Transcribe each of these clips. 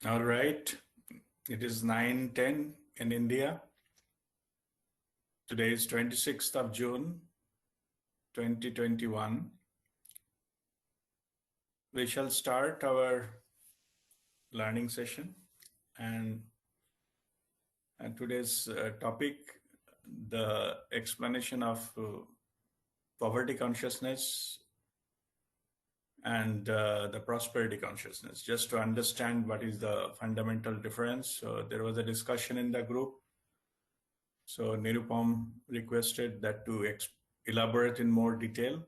All right. It is 9:10 in India. Today is 26th of June, 2021. We shall start our learning session. And, today's topic, the explanation of poverty consciousness and the prosperity consciousness, just to understand what is the fundamental difference. So there was a discussion in the group. So Nirupam requested that to elaborate in more detail.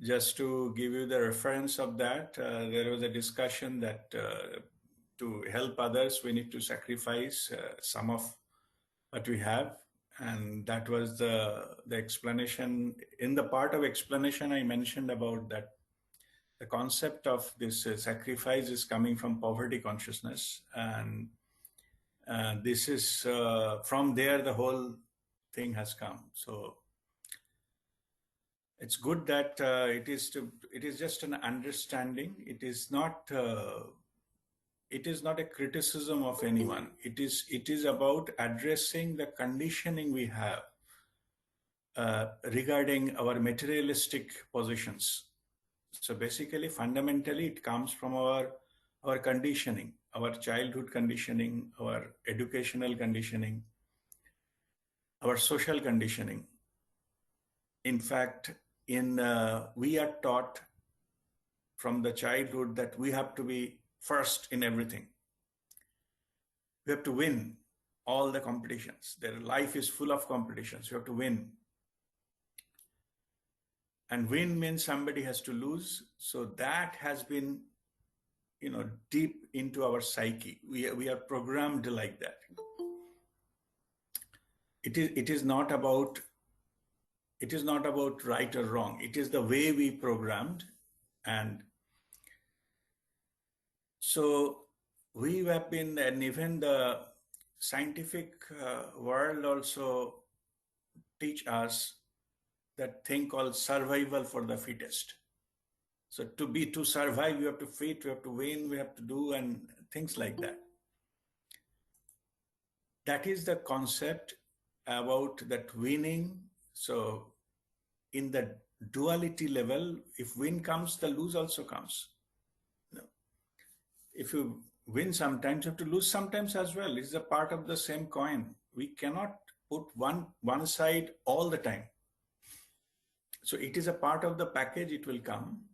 Just to give you the reference of that, there was a discussion that to help others, we need to sacrifice some of what we have. And that was the explanation. In the part of explanation, I mentioned about that the concept of this sacrifice is coming from poverty consciousness. And this is from there, the whole thing has come. So it's good that it is just an understanding. It is not a criticism of anyone. It is about addressing the conditioning we have regarding our materialistic positions. So basically, fundamentally, it comes from our conditioning, our childhood conditioning, our educational conditioning, our social conditioning. In fact, we are taught from the childhood that we have to be first in everything. We have to win all the competitions. Their life is full of competitions. You have to win. And win means somebody has to lose. So that has been, deep into our psyche. We are programmed like that. It is not about right or wrong. It is the way we programmed. And so we have been, and even the scientific world also teach us that thing called survival for the fittest. So to survive, you have to fit, you have to win, we have to do, and things like that. That is the concept about that winning. So in the duality level, if win comes, the lose also comes. If you win sometimes, you have to lose sometimes as well. It's a part of the same coin. We cannot put one side all the time. So it is a part of the package, it will come.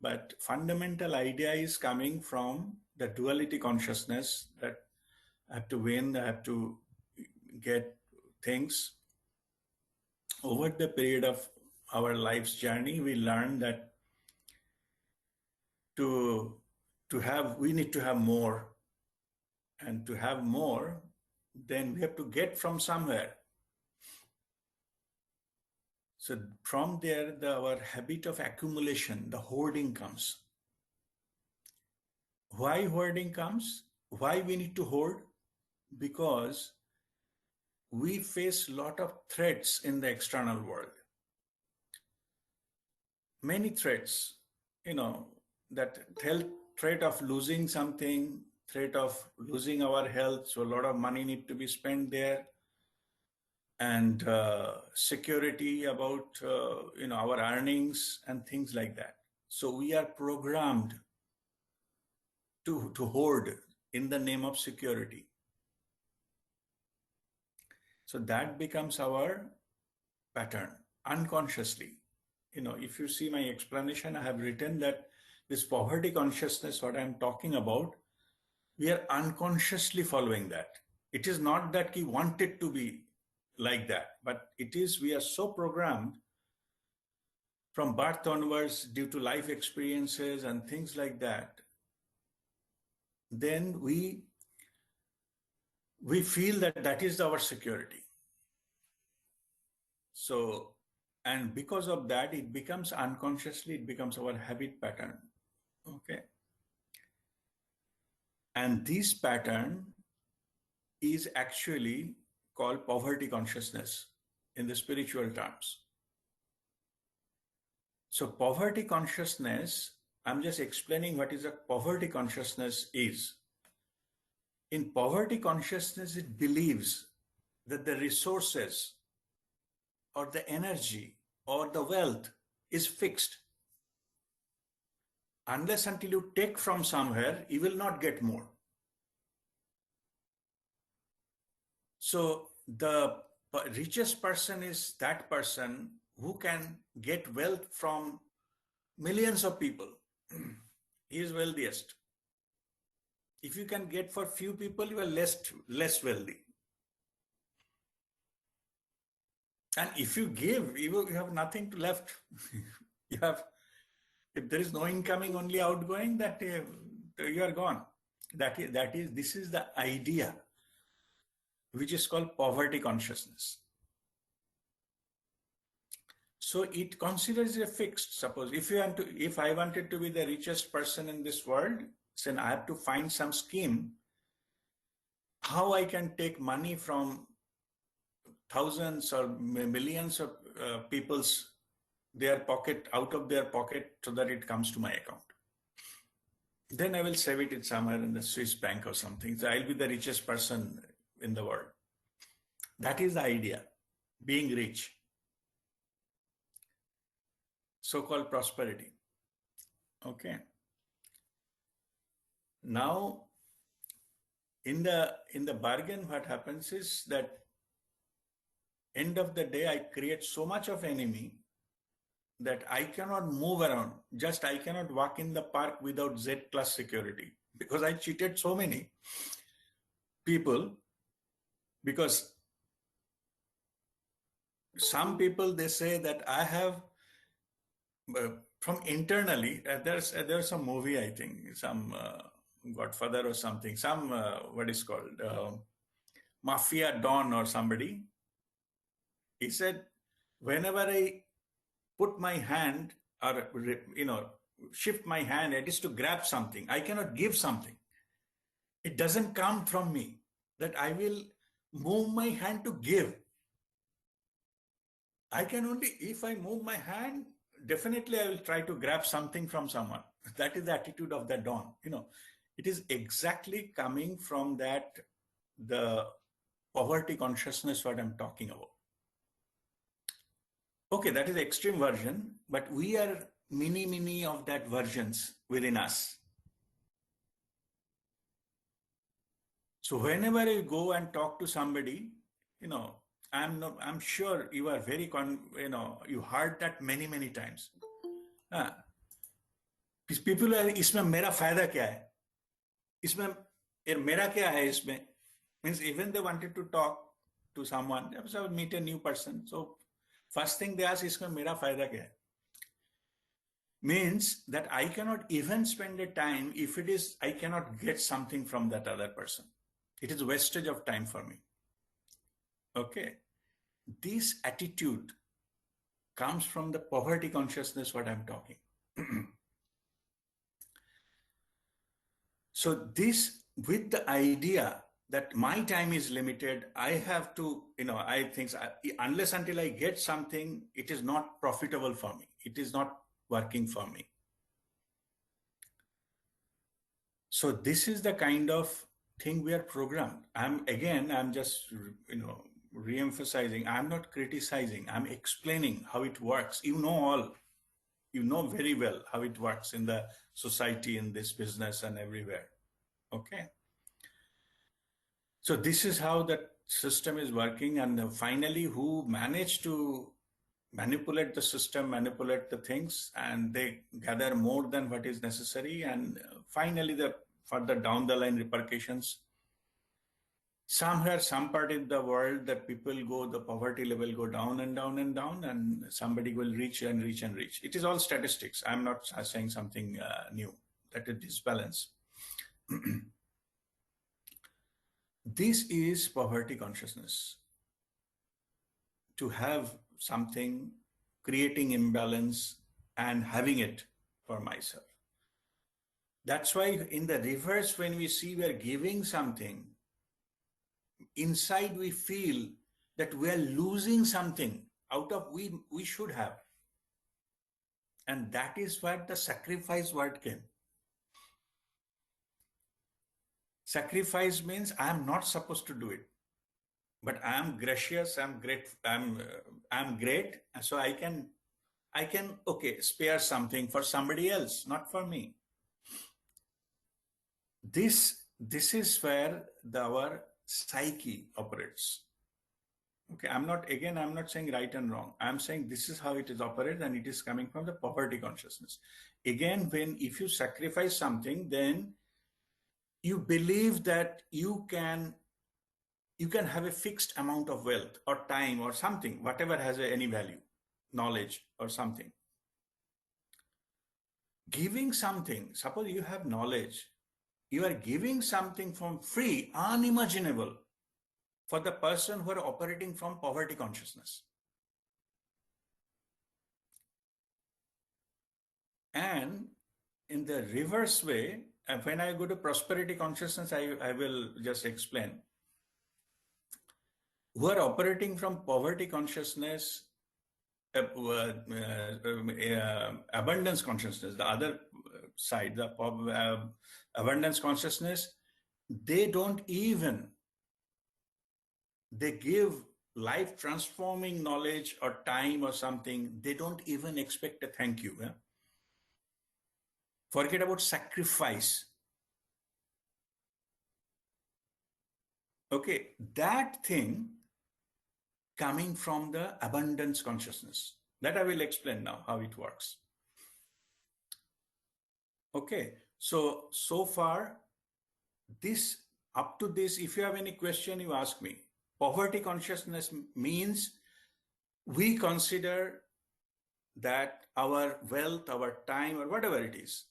But fundamental idea is coming from the duality consciousness that I have to win, I have to get things. Over the period of our life's journey, we learn that we need to have more. And to have more, then we have to get from somewhere. So from there, our habit of accumulation, the hoarding comes. Why hoarding comes? Why we need to hoard? Because we face a lot of threats in the external world. Many threats, that threat of losing something, threat of losing our health. So a lot of money need to be spent there. And security about, our earnings and things like that. So we are programmed to hoard in the name of security. So that becomes our pattern unconsciously. If you see my explanation, I have written that this poverty consciousness, what I'm talking about, we are unconsciously following that. It is not that we want it to be like that, but it is, we are so programmed from birth onwards due to life experiences and things like that. Then we feel that is our security. So, and because of that, it becomes unconsciously, it becomes our habit pattern. Okay. And this pattern is actually called poverty consciousness in the spiritual terms. So poverty consciousness I'm just explaining what is a poverty consciousness is. In poverty consciousness, it believes that the resources or the energy or the wealth is fixed. Unless until you take from somewhere, you will not get more. So the richest person is that person who can get wealth from millions of people. He is wealthiest. If you can get for few people, you are less wealthy. And if you give, you have nothing to left. You have, if there is no incoming, only outgoing, that you are gone. This is the idea, which is called poverty consciousness. So it considers a fixed. Suppose if I wanted to be the richest person in this world, then I have to find some scheme how I can take money from thousands or millions of people's out of their pocket, so that it comes to my account. Then I will save it in somewhere in the Swiss bank or something. So I'll be the richest person in the world. That is the idea, being rich. So-called prosperity. Okay. Now, in the bargain, what happens is that end of the day, I create so much of enemy that I cannot move around. Just I cannot walk in the park without Z plus security, because I cheated so many people. Because some people, they say that I have from internally, there's some movie, I think, some Godfather or something, some what is called Mafia Don or somebody. He said, whenever I put my hand or shift my hand, it is to grab something. I cannot give something. It doesn't come from me. That I will move my hand to give. I can only, if I move my hand, definitely I will try to grab something from someone. That is the attitude of the Don. It is exactly coming from the poverty consciousness what I'm talking about. Okay, that is the extreme version, but we are many of that versions within us. So whenever you go and talk to somebody, I'm sure you are very you heard that many times. People are, इसमें मेरा फायदा क्या है? इसमें मेरा क्या है इसमें? Means even they wanted to talk to someone, so meet a new person. So first thing they ask, इसमें मेरा फायदा क्या है? Means that I cannot even spend a time if it is, I cannot get something from that other person. It is wastage of time for me. Okay. This attitude comes from the poverty consciousness, what I'm talking. So this, with the idea that my time is limited, I have to, I think unless until I get something, it is not profitable for me. It is not working for me. So this is the kind of thing we are programmed. I'm just, re-emphasizing. I'm not criticizing. I'm explaining how it works. You know very well how it works in the society, in this business and everywhere. Okay. So this is how that system is working. And finally, who managed to manipulate the system, manipulate the things, and they gather more than what is necessary. And finally, the further down the line repercussions, somewhere, some part in the world, that people go, the poverty level go down and down and down, and somebody will reach and reach and reach. It is all statistics. I'm not saying something new, that it is balance. This is poverty consciousness. To have something, creating imbalance and having it for myself. That's why in the reverse, when we see we are giving something, inside we feel that we are losing something out of we should have. And that is where the sacrifice word came. Sacrifice means I am not supposed to do it, but I am gracious, I'm great, I'm great, so I can okay spare something for somebody else, not for me. This is where our psyche operates. Okay, I'm not saying right and wrong. I'm saying this is how it is operated, and it is coming from the poverty consciousness. Again, if you sacrifice something, then you believe that you can have a fixed amount of wealth or time or something, whatever has any value, knowledge or something. Giving something, suppose you have knowledge, you are giving something from free, unimaginable for the person who are operating from poverty consciousness. And in the reverse way, when I go to prosperity consciousness, I will just explain. Who are operating from poverty consciousness, abundance consciousness, the other side, the abundance consciousness, they don't even, they give life transforming knowledge or time or something, they don't even expect a thank you. Yeah? Forget about sacrifice. Okay, that thing coming from the abundance consciousness. That I will explain now how it works. Okay, so far, this up to this, if you have any question, you ask me. Poverty consciousness means we consider that our wealth, our time, or whatever it is,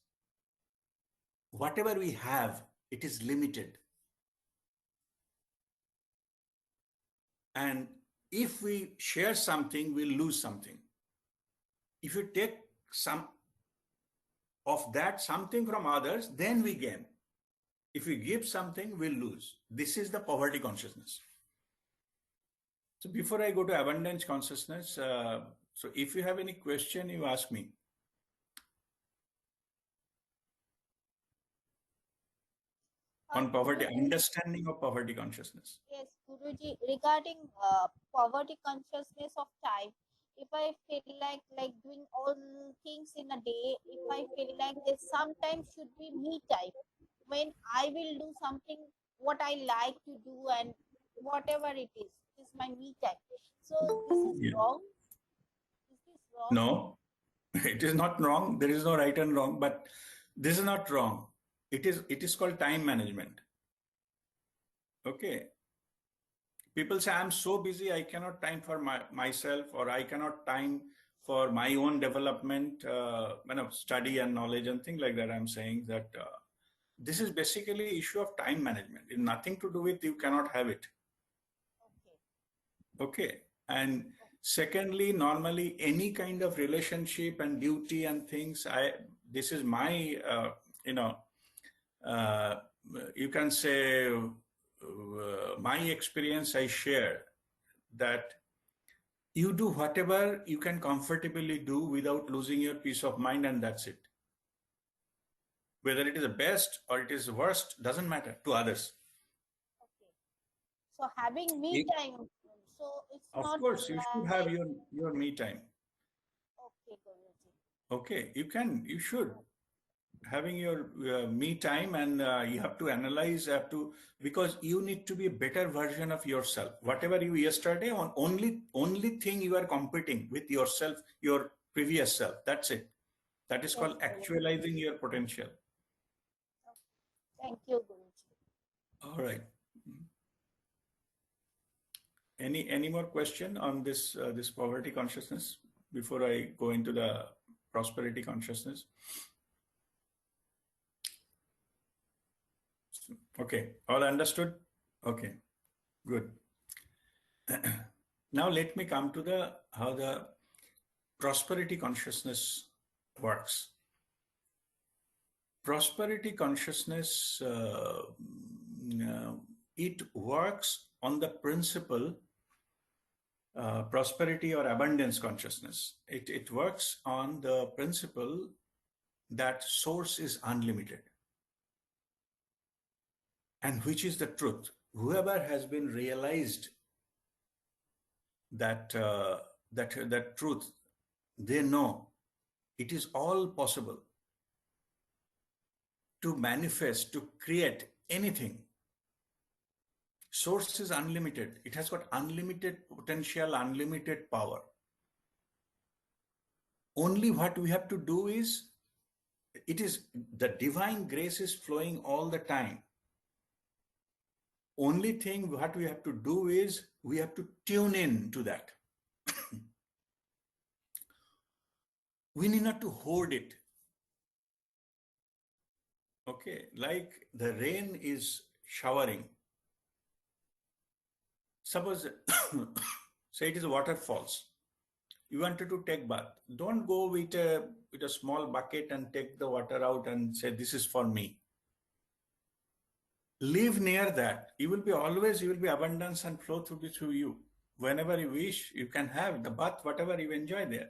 whatever we have, it is limited. And if we share something, we'll lose something. If you take some of that something from others, then we gain. If we give something, we'll lose. This is the poverty consciousness. So before I go to abundance consciousness, so if you have any question, you ask me. On poverty, Guruji, understanding of poverty consciousness. yes, Guruji, regarding poverty consciousness of time, if I feel like doing all things in a day, if I feel like this sometimes should be me time when I will do something what I like to do and whatever it is my me time. So this is Yeah. wrong. Is this wrong? No, it is not wrong. There is no right and wrong, but this is not wrong. It is called time management. Okay. People say I'm so busy I cannot time for myself, or I cannot time for my own development, study and knowledge and things like that. I'm saying that this is basically issue of time management. It's nothing to do with you cannot have it. Okay. Okay. And secondly, normally any kind of relationship and duty and things, this is my, you know, uh, you can say my experience I share that you do whatever you can comfortably do without losing your peace of mind, and that's it. Whether it is the best or it is the worst doesn't matter to others. Okay. So having me time, so it's Of not course, you should have like your me time. okay, Guruji. Okay, you should having your me time, and you have to analyze, because you need to be a better version of yourself. Whatever you yesterday, only thing you are competing with yourself, your previous self. That's it. That is Yes, called Guruji. actualizing your potential. Thank you, Guruji. All right. Any more question on this poverty consciousness before I go into the prosperity consciousness? Okay, all understood? Okay, good. Now let me come to how the prosperity consciousness works. Prosperity consciousness, it works on the principle prosperity or abundance consciousness. It works on the principle that source is unlimited, and which is the truth. Whoever has been realized that that truth, they know it is all possible to manifest, to create anything. Source is unlimited. It has got unlimited potential, unlimited power. Only what we have to do is, it is the divine grace is flowing all the time. Only thing what we have to do is we have to tune in to that. We need not to hoard it. Okay, like the rain is showering. Suppose, say it is waterfalls. You wanted to take bath. Don't go with a small bucket and take the water out and say, this is for me. Live near that. You will be abundance and flow through you. Whenever you wish, you can have the bath, whatever you enjoy there.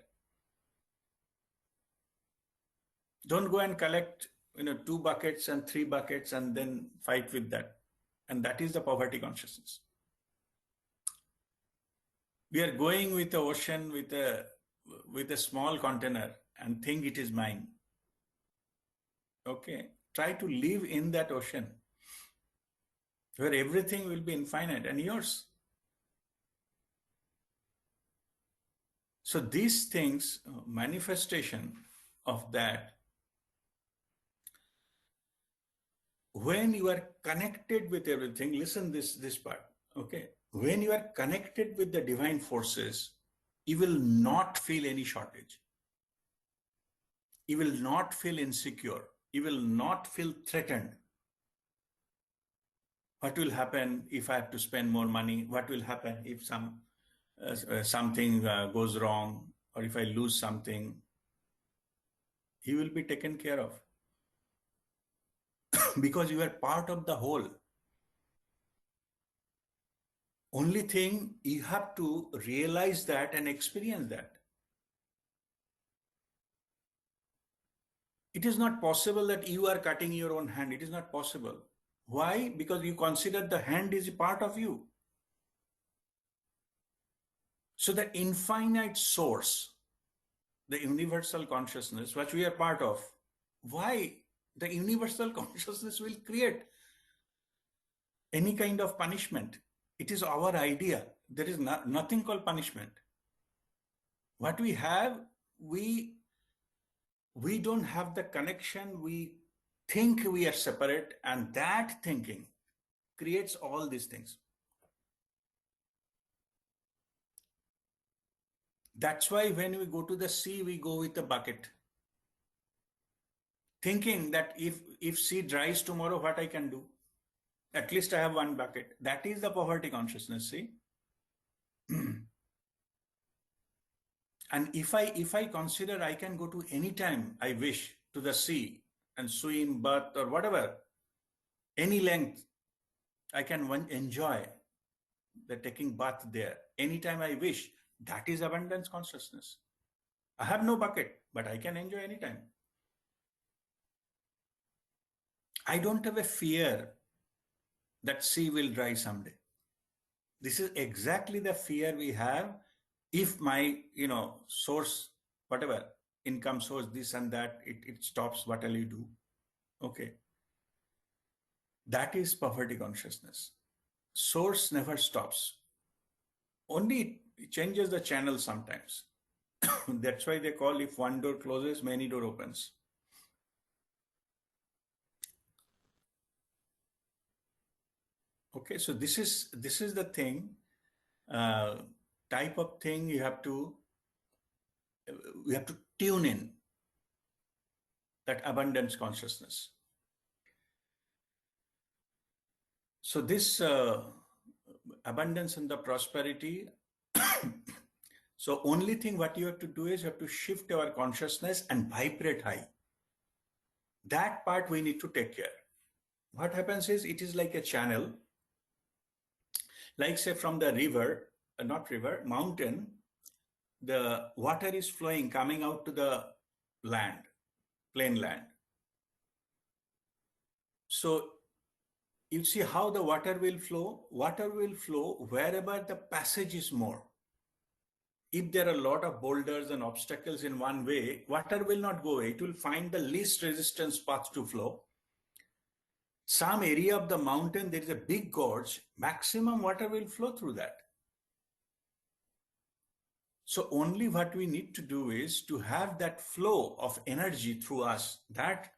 Don't go and collect 2 buckets and 3 buckets and then fight with that. And that is the poverty consciousness. We are going with the ocean with a small container and think it is mine. Okay, try to live in that ocean where everything will be infinite and yours. So these things, manifestation of that, when you are connected with everything, listen this part, okay? When you are connected with the divine forces, you will not feel any shortage. You will not feel insecure. You will not feel threatened. What will happen if I have to spend more money? What will happen if something goes wrong, or if I lose something? He will be taken care of because you are part of the whole. Only thing, you have to realize that and experience that. It is not possible that you are cutting your own hand. It is not possible. Why? Because you consider the hand is a part of you. So the infinite source, the universal consciousness, which we are part of, why the universal consciousness will create any kind of punishment? It is our idea. There is nothing called punishment. What we have, we don't have the connection. We think we are separate, and that thinking creates all these things. That's why when we go to the sea, we go with a bucket, thinking that if sea dries tomorrow, what I can do? At least I have one bucket. That is the poverty consciousness, see? And if I consider I can go to any time I wish to the sea and swim, bath, or whatever, any length, I can enjoy the taking bath there anytime I wish. That is abundance consciousness. I have no bucket, but I can enjoy anytime. I don't have a fear that sea will dry someday. This is exactly the fear we have if my, source, whatever, income source, this and that, it stops, what will you do? Okay. That is poverty consciousness. Source never stops. Only it changes the channel sometimes. That's why they call, if one door closes, many door opens. Okay, so this is the thing, type of thing we have to tune in, that abundance consciousness. So this abundance and the prosperity, so only thing what you have to do is you have to shift our consciousness and vibrate high. That part we need to take care. What happens is, it is like a channel, like say from the river, not river, mountain, the water is flowing, coming out to the land, plain land. So you see how the water will flow? Water will flow wherever the passage is more. If there are a lot of boulders and obstacles in one way, water will not go away. It will find the least resistance path to flow. Some area of the mountain, there is a big gorge, maximum water will flow through that. So only what we need to do is to have that flow of energy through us, that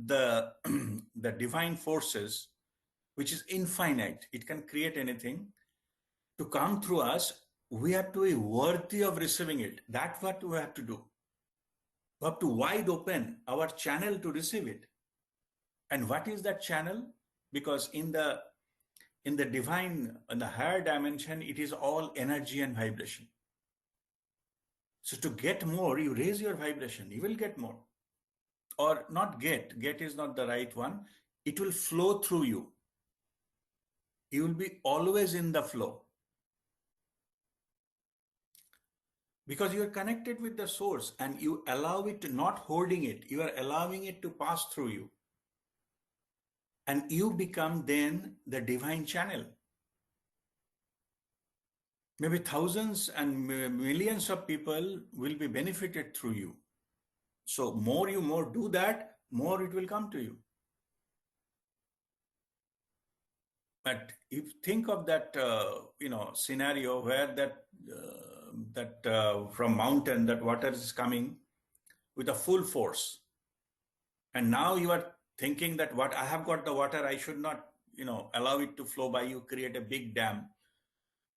the, the divine forces, which is infinite, it can create anything, to come through us, we have to be worthy of receiving it. That's what we have to do. We have to wide open our channel to receive it. And what is that channel? Because in the divine, in the higher dimension, it is all energy and vibration. So to get more, you raise your vibration, you will get more. Or not get is not the right one. It will flow through you. You will be always in the flow. Because you are connected with the source and you allow it, not holding it, you are allowing it to pass through you. And you become then the divine channel. Maybe thousands and millions of people will be benefited through you. So more you do that, more it will come to you. But if think of that, scenario where that from mountain, that water is coming with a full force. And now you are thinking that what I have got the water, I should not, allow it to flow by. You create a big dam.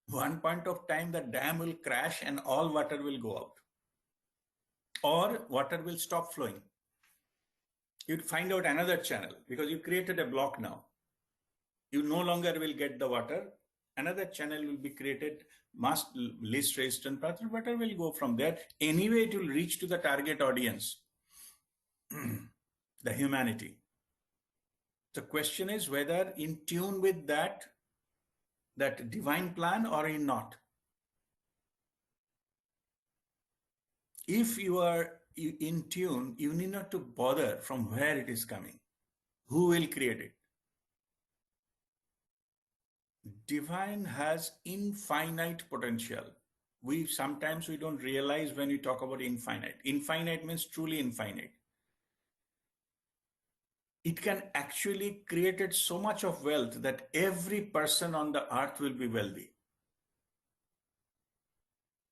One point of time, the dam will crash and all water will go out. Or water will stop flowing. You'd find out another channel because you created a block now. You no longer will get the water. Another channel will be created, least resistant path. Water will go from there. Anyway, it will reach to the target audience, the humanity. The question is whether in tune with that divine plan or in not. If you are in tune, you need not to bother from where it is coming. Who will create it? Divine has infinite potential. Sometimes we don't realize when we talk about infinite. Infinite means truly infinite. It can actually create so much of wealth that every person on the earth will be wealthy.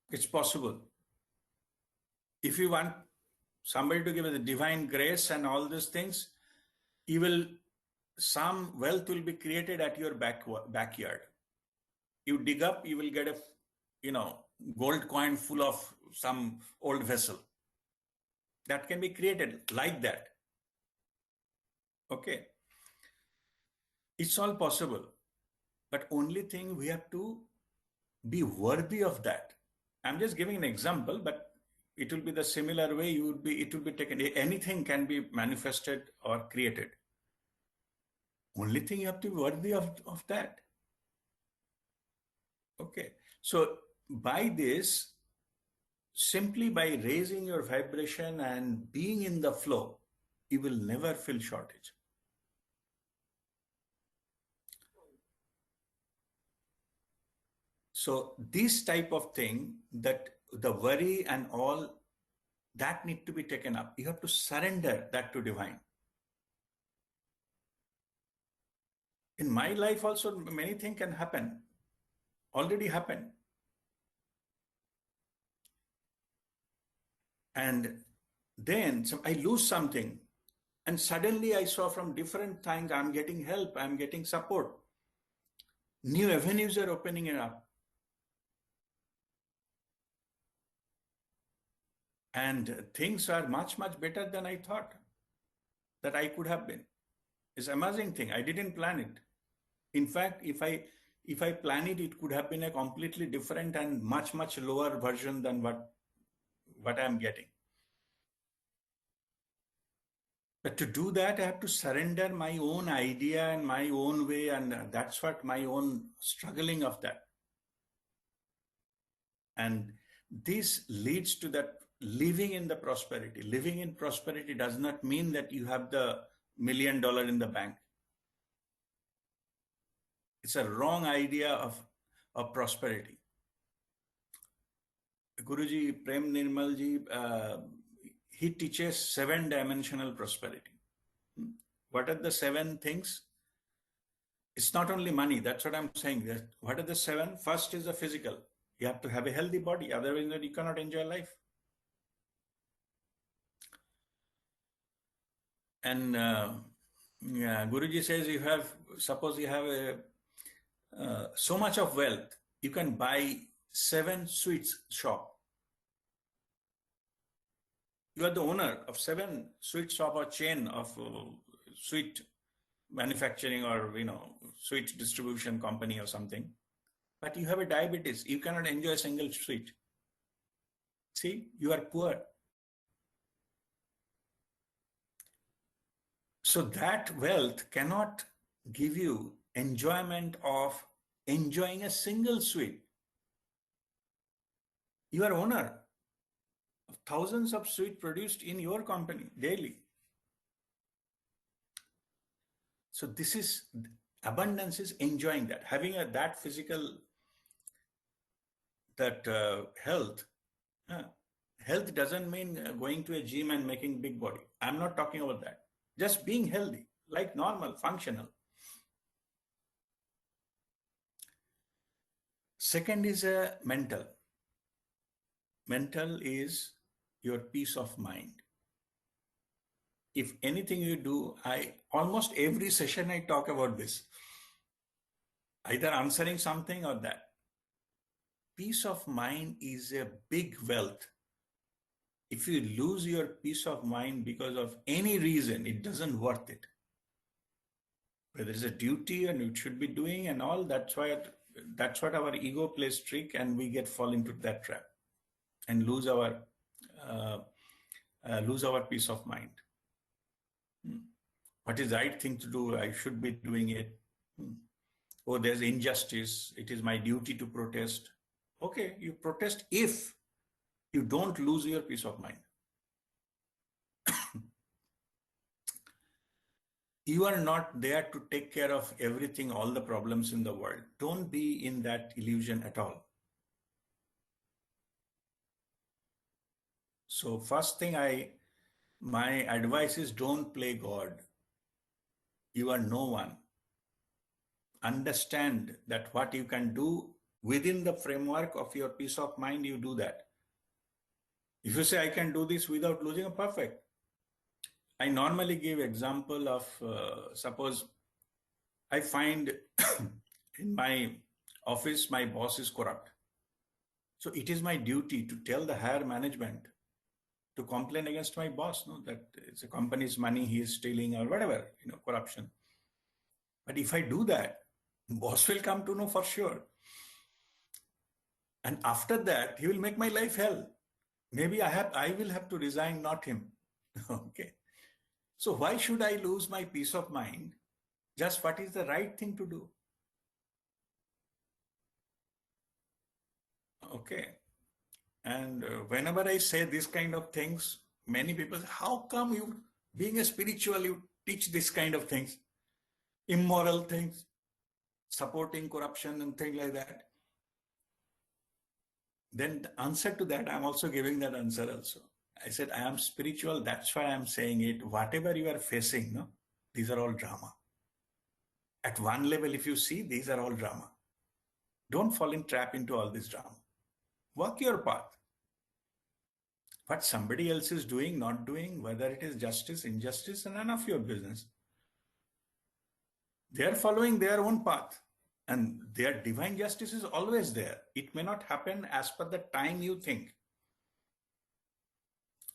It's possible. If you want somebody to give the divine grace and all these things, some wealth will be created at your backyard. You dig up, you will get a, gold coin full of some old vessel. That can be created like that. Okay. It's all possible. But only thing, we have to be worthy of that. I'm just giving an example, but it will be the similar way it will be taken. Anything can be manifested or created. Only thing, you have to be worthy of that. Okay. So by this, simply by raising your vibration and being in the flow, you will never feel shortage. So this type of thing, that the worry and all, that need to be taken up. You have to surrender that to divine. In my life also, many things can happen. Already happened. And then I lose something. And suddenly I saw from different things, I'm getting help, I'm getting support. New avenues are opening it up. And things are much, much better than I thought that I could have been. It's an amazing thing. I didn't plan it. In fact, if I plan it, it could have been a completely different and much, much lower version than what I'm getting. But to do that, I have to surrender my own idea and my own way, and that's what my own struggling of that. And this leads to that living in the prosperity. Living in prosperity does not mean that you have the $1 million in the bank. It's a wrong idea of prosperity. Guruji, Prem Nirmal ji, he teaches 7-dimensional prosperity. What are the 7 things? It's not only money. That's what I'm saying. What are the 7? First is the physical. You have to have a healthy body. Otherwise, you cannot enjoy life. And Guruji says suppose you have so much of wealth, you can buy 7 sweets shop. You are the owner of 7 sweet shop or chain of sweet manufacturing or sweet distribution company or something. But you have a diabetes, you cannot enjoy a single sweet. See, you are poor. So that wealth cannot give you enjoyment of enjoying a single sweet. You are owner of thousands of sweets produced in your company daily. So this is abundance, is enjoying that, having that physical, that health. Health doesn't mean going to a gym and making big body. I'm not talking about that. Just being healthy, like normal, functional. Second is mental. Mental is your peace of mind. If anything you do, almost every session I talk about this, either answering something or that. Peace of mind is a big wealth. If you lose your peace of mind because of any reason, it doesn't worth it. Whether it's a duty and you should be doing and all, that's what our ego plays trick, and we fall into that trap and lose our peace of mind. What is the right thing to do? I should be doing it. Oh, there's injustice. It is my duty to protest. Okay, you protest if you don't lose your peace of mind. You are not there to take care of everything, all the problems in the world. Don't be in that illusion at all. So first thing my advice is, don't play God. You are no one. Understand that what you can do within the framework of your peace of mind, you do that. If you say, I can do this without losing, perfect. I normally give example of, suppose I find in my office, my boss is corrupt. So it is my duty to tell the higher management to complain against my boss, that it's a company's money he is stealing or whatever, corruption. But if I do that, boss will come to know for sure. And after that, he will make my life hell. Maybe I will have to resign, not him. Okay. So why should I lose my peace of mind? Just what is the right thing to do? Okay. And whenever I say this kind of things, many people say, how come you, being a spiritual, you teach this kind of things? Immoral things, supporting corruption and things like that. Then the answer to that, I'm also giving that answer also. I said, I am spiritual. That's why I'm saying it. Whatever you are facing, these are all drama. At one level, if you see, these are all drama. Don't fall in trap into all this drama. Walk your path. What somebody else is doing, not doing, whether it is justice, injustice, none of your business. They are following their own path, and their divine justice is always there. It may not happen as per the time you think,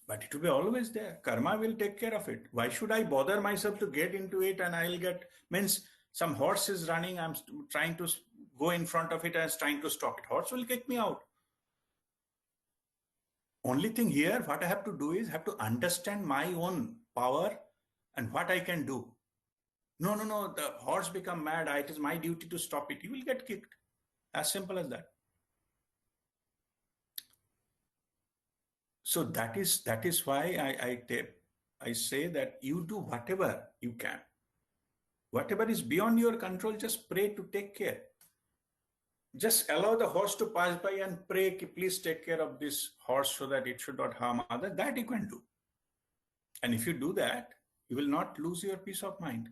but it will be always there. Karma will take care of it. Why should I bother myself to get into it? And I'll means some horse is running, I'm trying to go in front of it and trying to stop it. Horse will kick me out. Only thing here, what I have to do is have to understand my own power and what I can do. No, the horse become mad. It is my duty to stop it. You will get kicked. As simple as that. So that is why I say that you do whatever you can. Whatever is beyond your control, just pray to take care. Just allow the horse to pass by and pray, please take care of this horse so that it should not harm others. That you can do. And if you do that, you will not lose your peace of mind.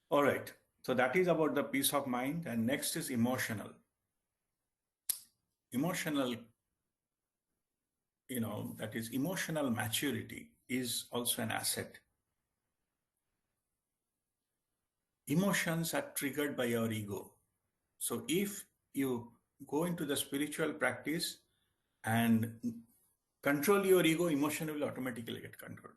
All right. So that is about the peace of mind. And next is emotional. Emotional, that is emotional maturity is also an asset. Emotions are triggered by our ego. So if you go into the spiritual practice and control your ego, emotion will automatically get controlled.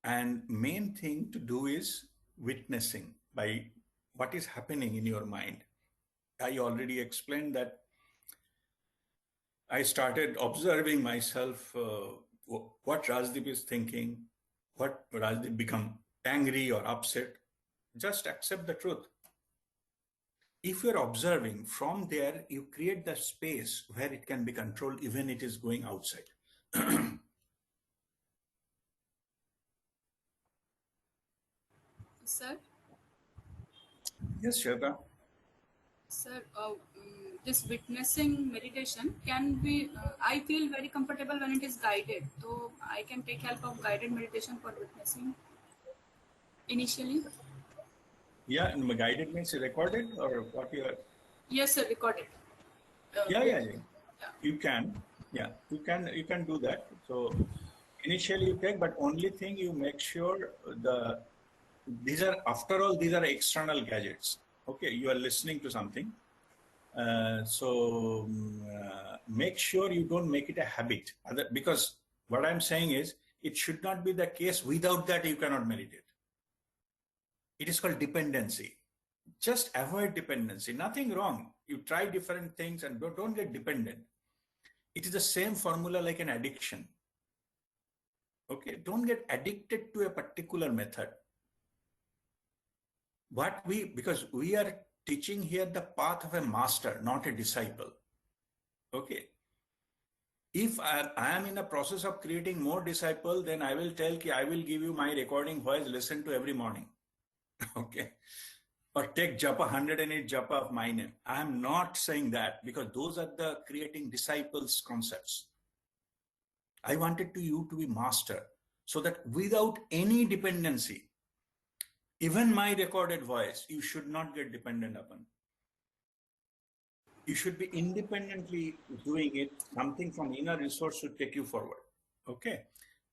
And main thing to do is witnessing by what is happening in your mind. I already explained that I started observing myself, what Rajdeep is thinking, what Rajdeep become angry or upset. Just accept the truth. If you're observing from there, you create the space where it can be controlled, even it is going outside. Sir? Yes, Shweta. Sir, this witnessing meditation can be, I feel very comfortable when it is guided. So I can take help of guided meditation for witnessing initially. Yeah, and guided means recorded or what you are? Yes, sir, recorded. Yeah. You can. Yeah, you can do that. So initially you take, but only thing you make sure these are external gadgets. Okay, you are listening to something. So make sure you don't make it a habit. Because what I'm saying is, it should not be the case. Without that, you cannot meditate. It is called dependency. Just avoid dependency. Nothing wrong. You try different things and don't get dependent. It is the same formula like an addiction. Okay, don't get addicted to a particular method. Because we are teaching here the path of a master, not a disciple. Okay. If I am in a process of creating more disciples, then I will tell I will give you my recording voice, listen to every morning. Okay. Or take japa, 108 japa of my name. I am not saying that, because those are the creating disciples concepts. I wanted you to be master, so that without any dependency, even my recorded voice, you should not get dependent upon. You should be independently doing it. Something from inner resource should take you forward. Okay.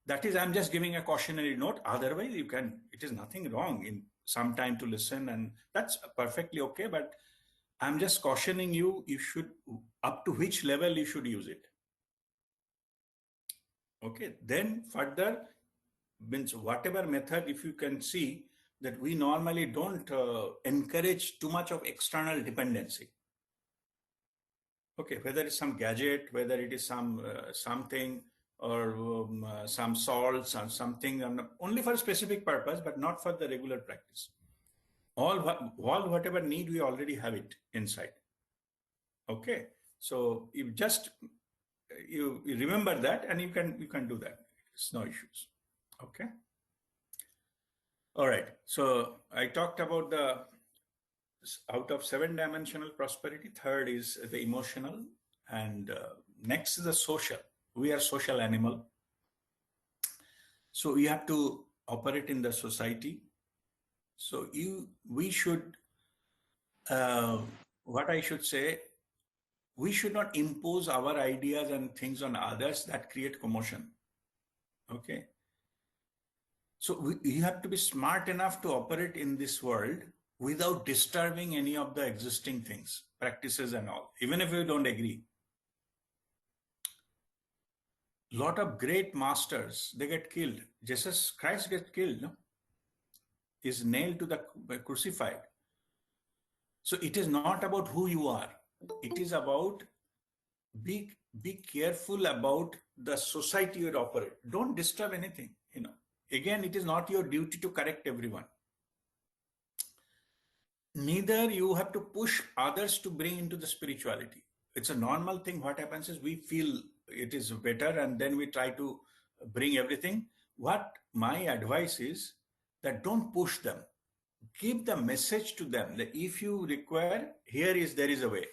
That is, I'm just giving a cautionary note. Otherwise, it is nothing wrong in some time to listen, and that's perfectly okay. But I'm just cautioning you, up to which level you should use it. Okay. Then further, means whatever method, if you can see that we normally don't encourage too much of external dependency. Okay, whether it's some gadget, whether it is some something, or some salts or something, only for a specific purpose, but not for the regular practice. All whatever need, we already have it inside. Okay, so you just you remember that, and you can do that. It's no issues. Okay. All right. So I talked about out of 7-dimensional prosperity, third is the emotional, and next is the social. We are social animal. So you have to operate in the society. So we should, what I should say, we should not impose our ideas and things on others that create commotion. Okay. So you have to be smart enough to operate in this world without disturbing any of the existing things, practices and all, even if you don't agree. Lot of great masters, they get killed. Jesus Christ gets killed, no? Is nailed to the crucified. So it is not about who you are. It is about be careful about the society you operate. Don't disturb anything, Again, it is not your duty to correct everyone. neither you have to push others to bring into the spirituality. It's a normal thing. What happens is we feel it is better and then we try to bring everything. What my advice is that don't push them. Give the message to them that if you require, there is a way.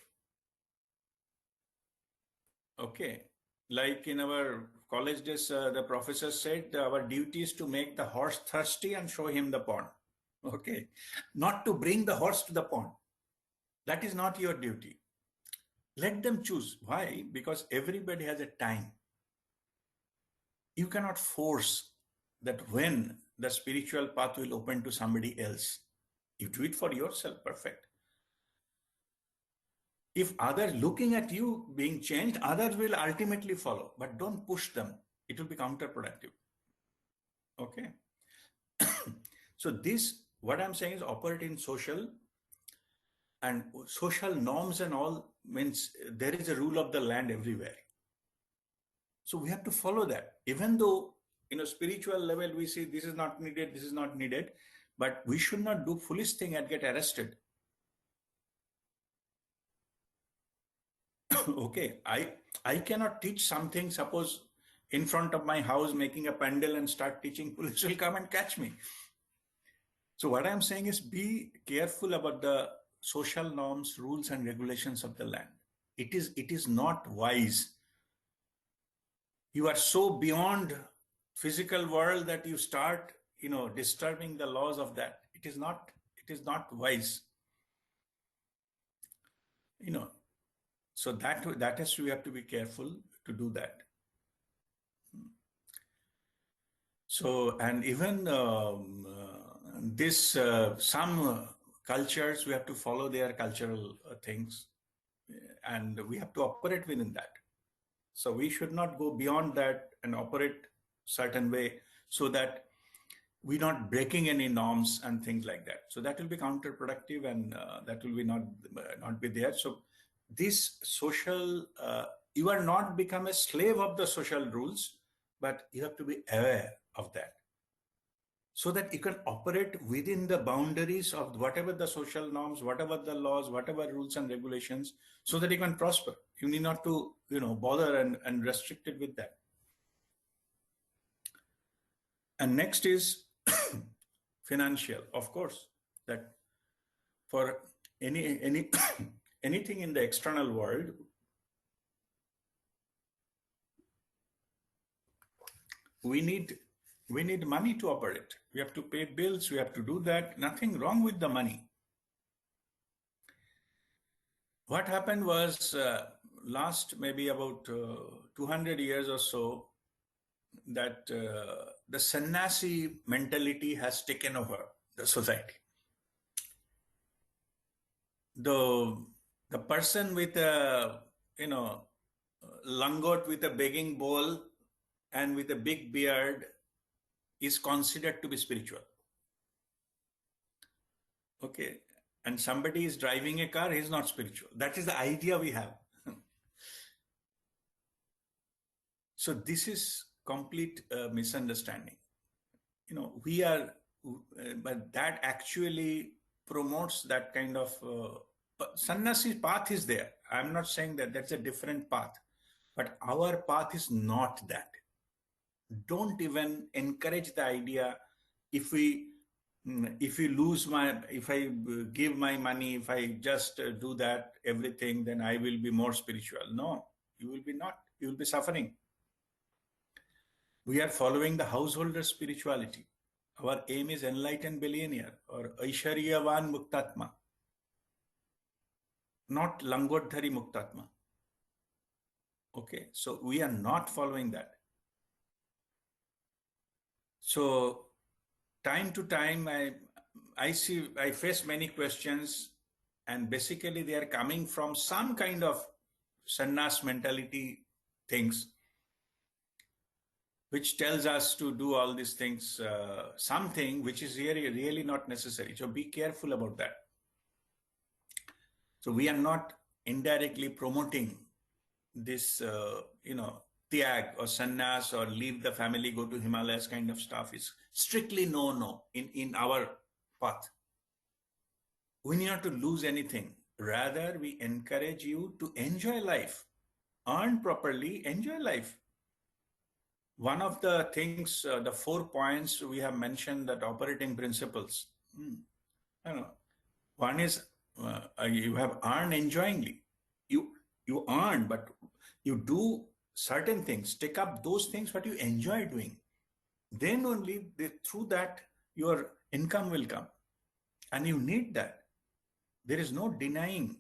Okay. Like in our college days, the professor said our duty is to make the horse thirsty and show him the pond. Okay. Not to bring the horse to the pond. That is not your duty. Let them choose. Why? Because everybody has a time. You cannot force that when the spiritual path will open to somebody else. You do it for yourself, perfect. If others looking at you being changed, others will ultimately follow, but don't push them. It will be counterproductive. Okay. So this, what I'm saying is operate in social, and social norms and all means there is a rule of the land everywhere. So we have to follow that. Even though, spiritual level, we see this is not needed, this is not needed, but we should not do foolish thing and get arrested. Okay, I cannot teach something, suppose in front of my house making a pandal and start teaching, police will come and catch me. So what I'm saying is be careful about the social norms, rules and regulations of the land. It is not wise. You are so beyond physical world that you start, disturbing the laws of that. It is not wise. So that is, we have to be careful to do that. So, and even some cultures, we have to follow their cultural things, and we have to operate within that. So we should not go beyond that and operate certain way, so that we're not breaking any norms and things like that. So that will be counterproductive, and that will be not be there. So this social, you are not become a slave of the social rules, but you have to be aware of that, so that you can operate within the boundaries of whatever the social norms, whatever the laws, whatever rules and regulations, so that you can prosper. You need not to, bother and restrict it with that. And next is financial, of course, that for any anything in the external world, we need money to operate. We have to pay bills, we have to do that. Nothing wrong with the money. What happened was last maybe about 200 years or so, that the sannyasi mentality has taken over the society. The person with a langot with a begging bowl and with a big beard is considered to be spiritual. Okay, and somebody is driving a car, he's not spiritual. That is the idea we have. So this is complete misunderstanding. We are, but that actually promotes that kind of sannyasi path is there. I'm not saying that that's a different path, but our path is not that. Don't even encourage the idea. If I give my money, if I just do that everything, then I will be more spiritual. No, you will be not. You will be suffering. We are following the householder spirituality. Our aim is enlightened billionaire or Aishwaryavan Muktatma, not Langodhari Muktatma. Okay, so we are not following that. So time to time, I face many questions, and basically they are coming from some kind of sannyas mentality things, which tells us to do all these things, something which is really not necessary. So be careful about that. So we are not indirectly promoting this, tyag or sannyas or leave the family, go to Himalayas kind of stuff. Is strictly no in our path. we need not to lose anything. Rather, we encourage you to enjoy life, earn properly, enjoy life. One of the things, the 4 points we have mentioned, that operating principles. I know. One is you have earned enjoyingly. You you earn, but you do certain things. Take up those things what you enjoy doing. Then only through that your income will come, and you need that. There is no denying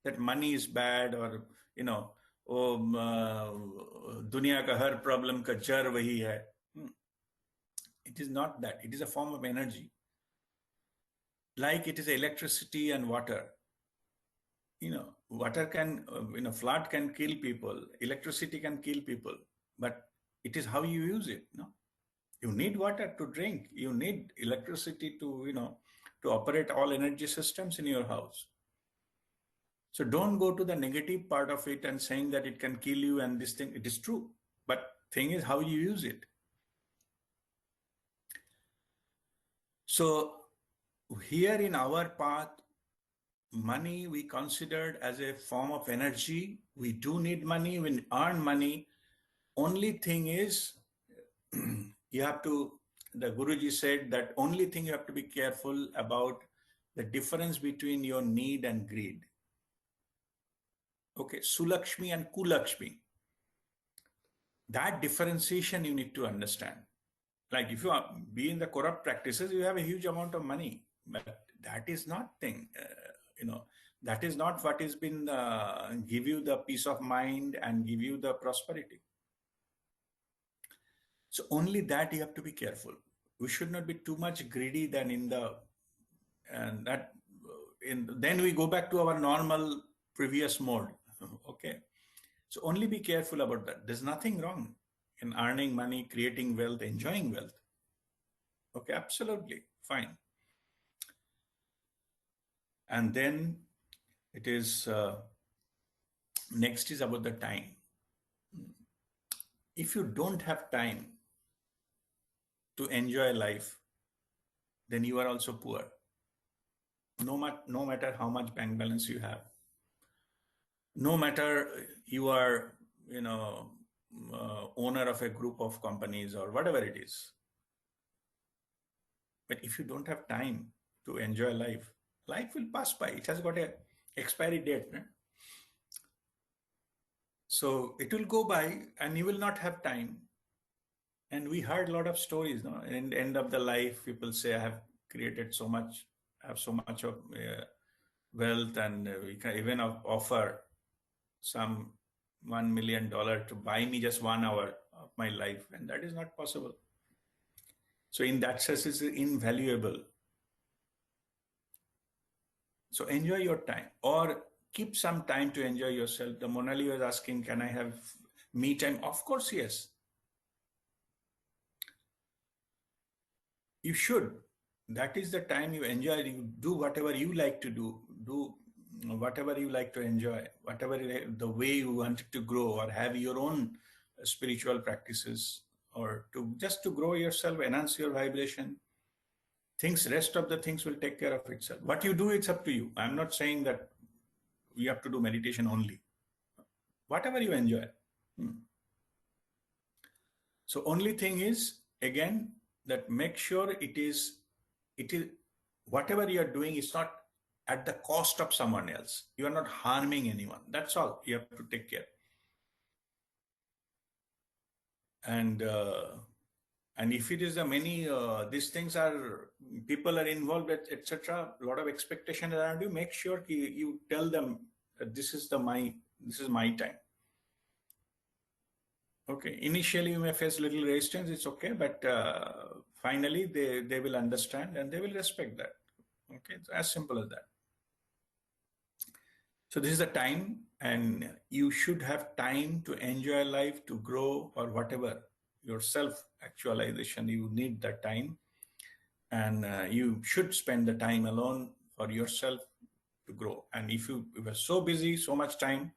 that money is bad, or you know, दुनिया का हर problem का जड़ वही है. It is not that. It is a form of energy. Like it is electricity and water. Water can, flood can kill people. Electricity can kill people. But it is how you use it. No, you need water to drink. You need electricity to operate all energy systems in your house. So don't go to the negative part of it and saying that it can kill you and this thing. It is true. But thing is how you use it. So here in our path, money we considered as a form of energy. We do need money. We earn money. Only thing is, you have to, the Guruji said that only thing you have to be careful about the difference between your need and greed. Okay, Sulakshmi and Kulakshmi. That differentiation you need to understand. Like if you be in the corrupt practices, you have a huge amount of money, but that is not thing. That is not what has been give you the peace of mind and give you the prosperity. So only that you have to be careful. We should not be too much greedy than then we go back to our normal previous mode. Okay. So only be careful about that. There's nothing wrong in earning money, creating wealth, enjoying wealth. Okay, absolutely fine. And then it is, next is about the time. If you don't have time to enjoy life, then you are also poor. No matter how much bank balance you have, no matter you are, owner of a group of companies or whatever it is. But if you don't have time to enjoy life, life will pass by. It has got a expiry date. Right? So it will go by and you will not have time. And we heard a lot of stories, no? In the end of the life, people say, I have created so much, I have so much of wealth, and we can even offer some $1 million to buy me just 1 hour of my life. And that is not possible. So in that sense, it's invaluable. So enjoy your time, or keep some time to enjoy yourself. The Monali was asking, can I have me time? Of course, yes. You should. That is the time you enjoy. You do whatever you like to do. Do whatever you like to enjoy. Whatever the way you want to grow, or have your own spiritual practices, or just to grow yourself, enhance your vibration. Rest of the things will take care of itself. What you do, it's up to you. I'm not saying that you have to do meditation only. Whatever you enjoy. So only thing is, again, that make sure it is whatever you are doing is not at the cost of someone else. You are not harming anyone. That's all you have to take care. And if it is these things are, people are involved, etc., a lot of expectation around you, make sure you tell them that this is my time. Okay, initially you may face little resistance, it's okay, but finally they will understand and they will respect that. Okay, it's as simple as that. So this is the time, and you should have time to enjoy life, to grow, or whatever, your self-actualization. You need that time, and you should spend the time alone for yourself to grow. And if you are so busy, so much time,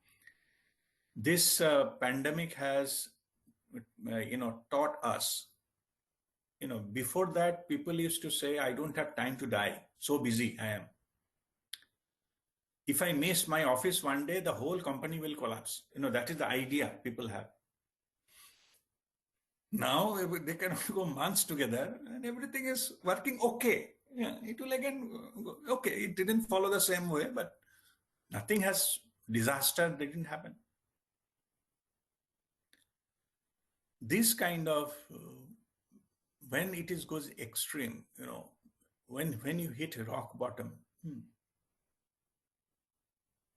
this pandemic has taught us. Before that, people used to say, I don't have time to die, so busy I am. if I miss my office one day, the whole company will collapse. That is the idea people have. Now they can go months together and everything is working okay. Yeah, it will again go, okay. It didn't follow the same way, but nothing has disaster didn't happen. This kind of when it is goes extreme, when you hit rock bottom,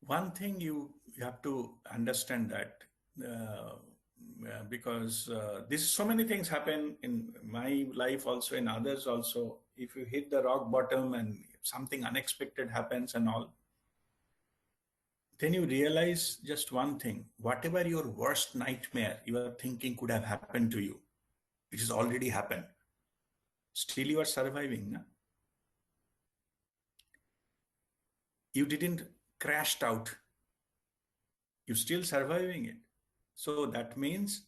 one thing you have to understand that because this so many things happen in my life also, in others also. If you hit the rock bottom and something unexpected happens and all, then you realize just one thing: whatever your worst nightmare you are thinking could have happened to you, it has already happened. Still you are surviving. Na? You didn't crashed out. You're still surviving it. So that means,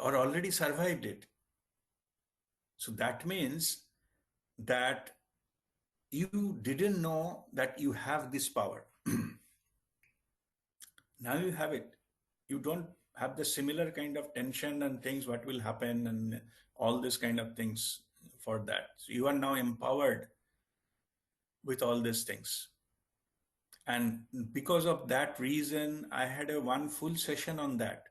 or already survived it. So that means that you didn't know that you have this power. Now you have it. You don't have the similar kind of tension and things, what will happen and all this kind of things for that. So you are now empowered with all these things. And because of that reason, I had one full session on that.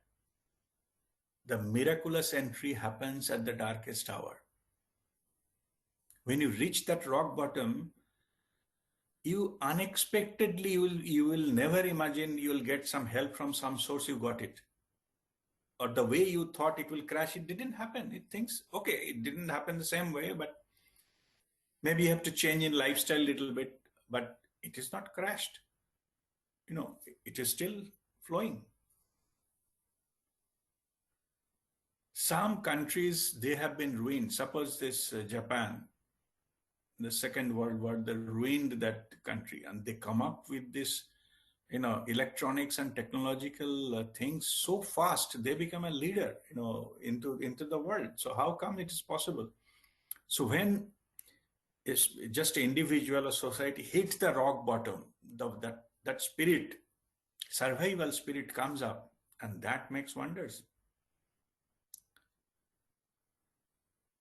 The miraculous entry happens at the darkest hour. When you reach that rock bottom, you unexpectedly, you will never imagine you will get some help from some source, you got it. Or the way you thought it will crash, it didn't happen. It thinks, okay, it didn't happen the same way, but maybe you have to change in lifestyle a little bit, but it is not crashed. It is still flowing. Some countries, they have been ruined. Suppose this Japan, the Second World War, they ruined that country, and they come up with this, electronics and technological things so fast. They become a leader, into the world. So how come it is possible? So when it's just individual or society hits the rock bottom, that spirit, survival spirit comes up, and that makes wonders.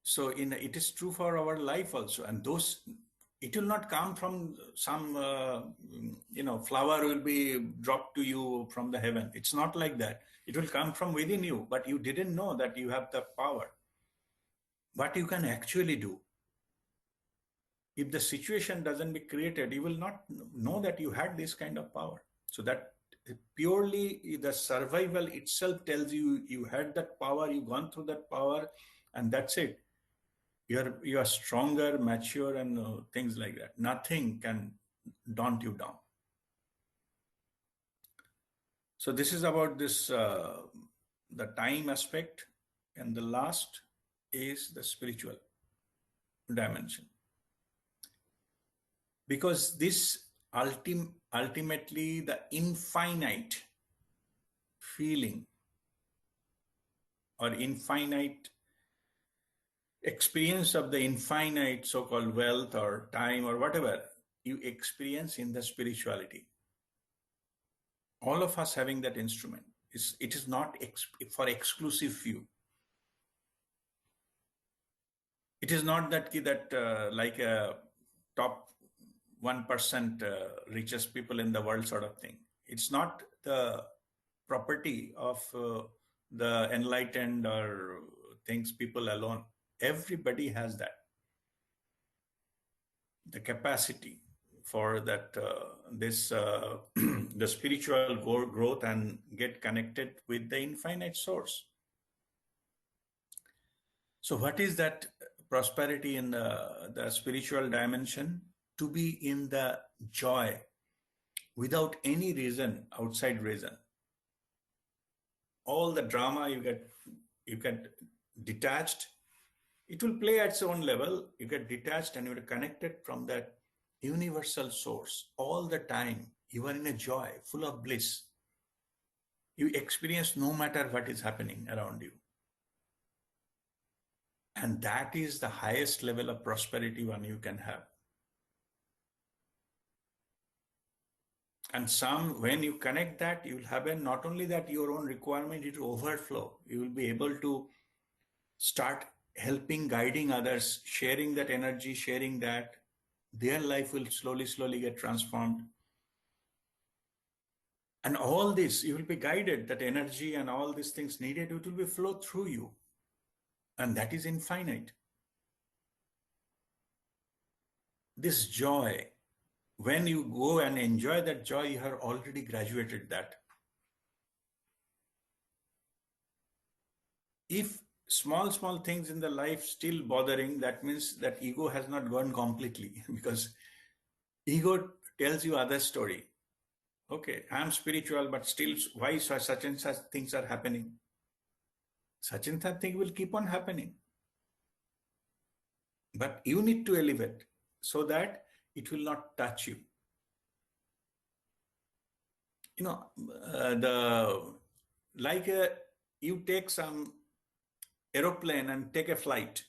So it is true for our life also, and it will not come from some flower will be dropped to you from the heaven. It's not like that. It will come from within you, but you didn't know that you have the power. What you can actually do, if the situation doesn't be created, you will not know that you had this kind of power. So that purely the survival itself tells you you had that power, you've gone through that power, and that's it. You are stronger, mature, and things like that. Nothing can daunt you down. So this is about this the time aspect, and the last is the spiritual dimension. Because this ultimately the infinite feeling or infinite experience of the infinite so-called wealth or time or whatever you experience in the spirituality. All of us having that instrument. It is not for exclusive few. It is not that like a top 1% richest people in the world sort of thing. It's not the property of the enlightened or things people alone. Everybody has that. The capacity for that, the spiritual growth and get connected with the infinite source. So what is that prosperity in the spiritual dimension? To be in the joy without any reason, outside reason. All the drama you get detached. It will play at its own level. You get detached and you're connected from that universal source all the time. You are in a joy, full of bliss. You experience no matter what is happening around you. And that is the highest level of prosperity one you can have. And when you connect that, you will have not only that your own requirement, it will overflow. You will be able to start helping, guiding others, sharing that energy, sharing that. Their life will slowly get transformed. And all this, you will be guided, that energy and all these things needed, it will be flow through you. And that is infinite. This joy, when you go and enjoy that joy, you have already graduated that. If small things in the life still bothering, that means that ego has not gone completely, because ego tells you other story. Okay, I'm spiritual, but still, why such and such things are happening? Such and such thing will keep on happening. But you need to elevate so that it will not touch you. You know, you take some aeroplane and take a flight,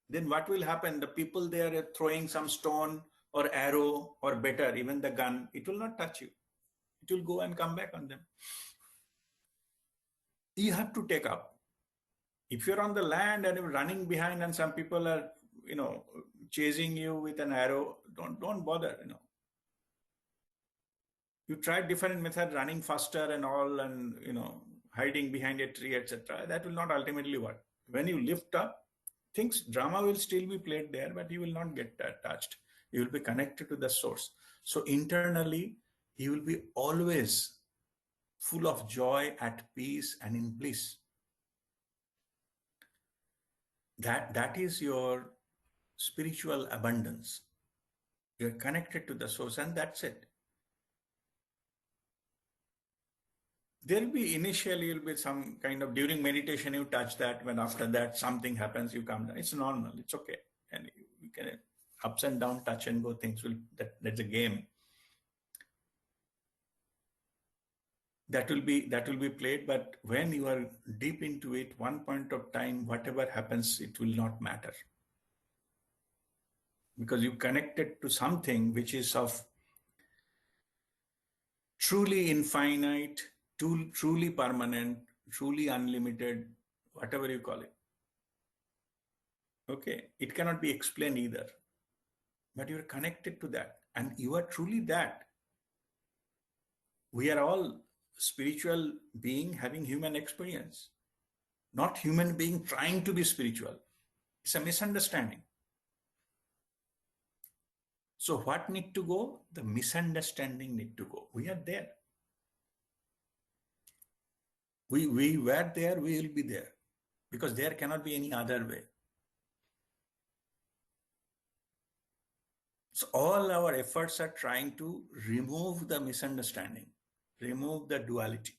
then what will happen? The people there are throwing some stone or arrow, or better, even the gun, it will not touch you. It will go and come back on them. You have to take up. If you're on the land and you're running behind and some people are, chasing you with an arrow, don't bother, You try different methods, running faster and all, and, hiding behind a tree, etc. That will not ultimately work. When you lift up, drama will still be played there, but you will not get touched. You will be connected to the source. So internally, you will be always full of joy, at peace, and in bliss. That is your spiritual abundance. You're connected to the source, and that's it. There will be initially, you'll be some kind of, during meditation, you touch that, when after that something happens, you come down. It's normal, it's okay. And you can ups and down, touch and go, things that's a game. That will be played, but when you are deep into it, one point of time, whatever happens, it will not matter. Because you connected to something which is of truly infinite, truly permanent, truly unlimited, whatever you call it. Okay, it cannot be explained either. But you're connected to that, and you are truly that. We are all spiritual being having human experience, not human being trying to be spiritual. It's a misunderstanding. So what need to go? The misunderstanding need to go. We are there. We were there, we will be there, because there cannot be any other way. So all our efforts are trying to remove the misunderstanding, remove the duality.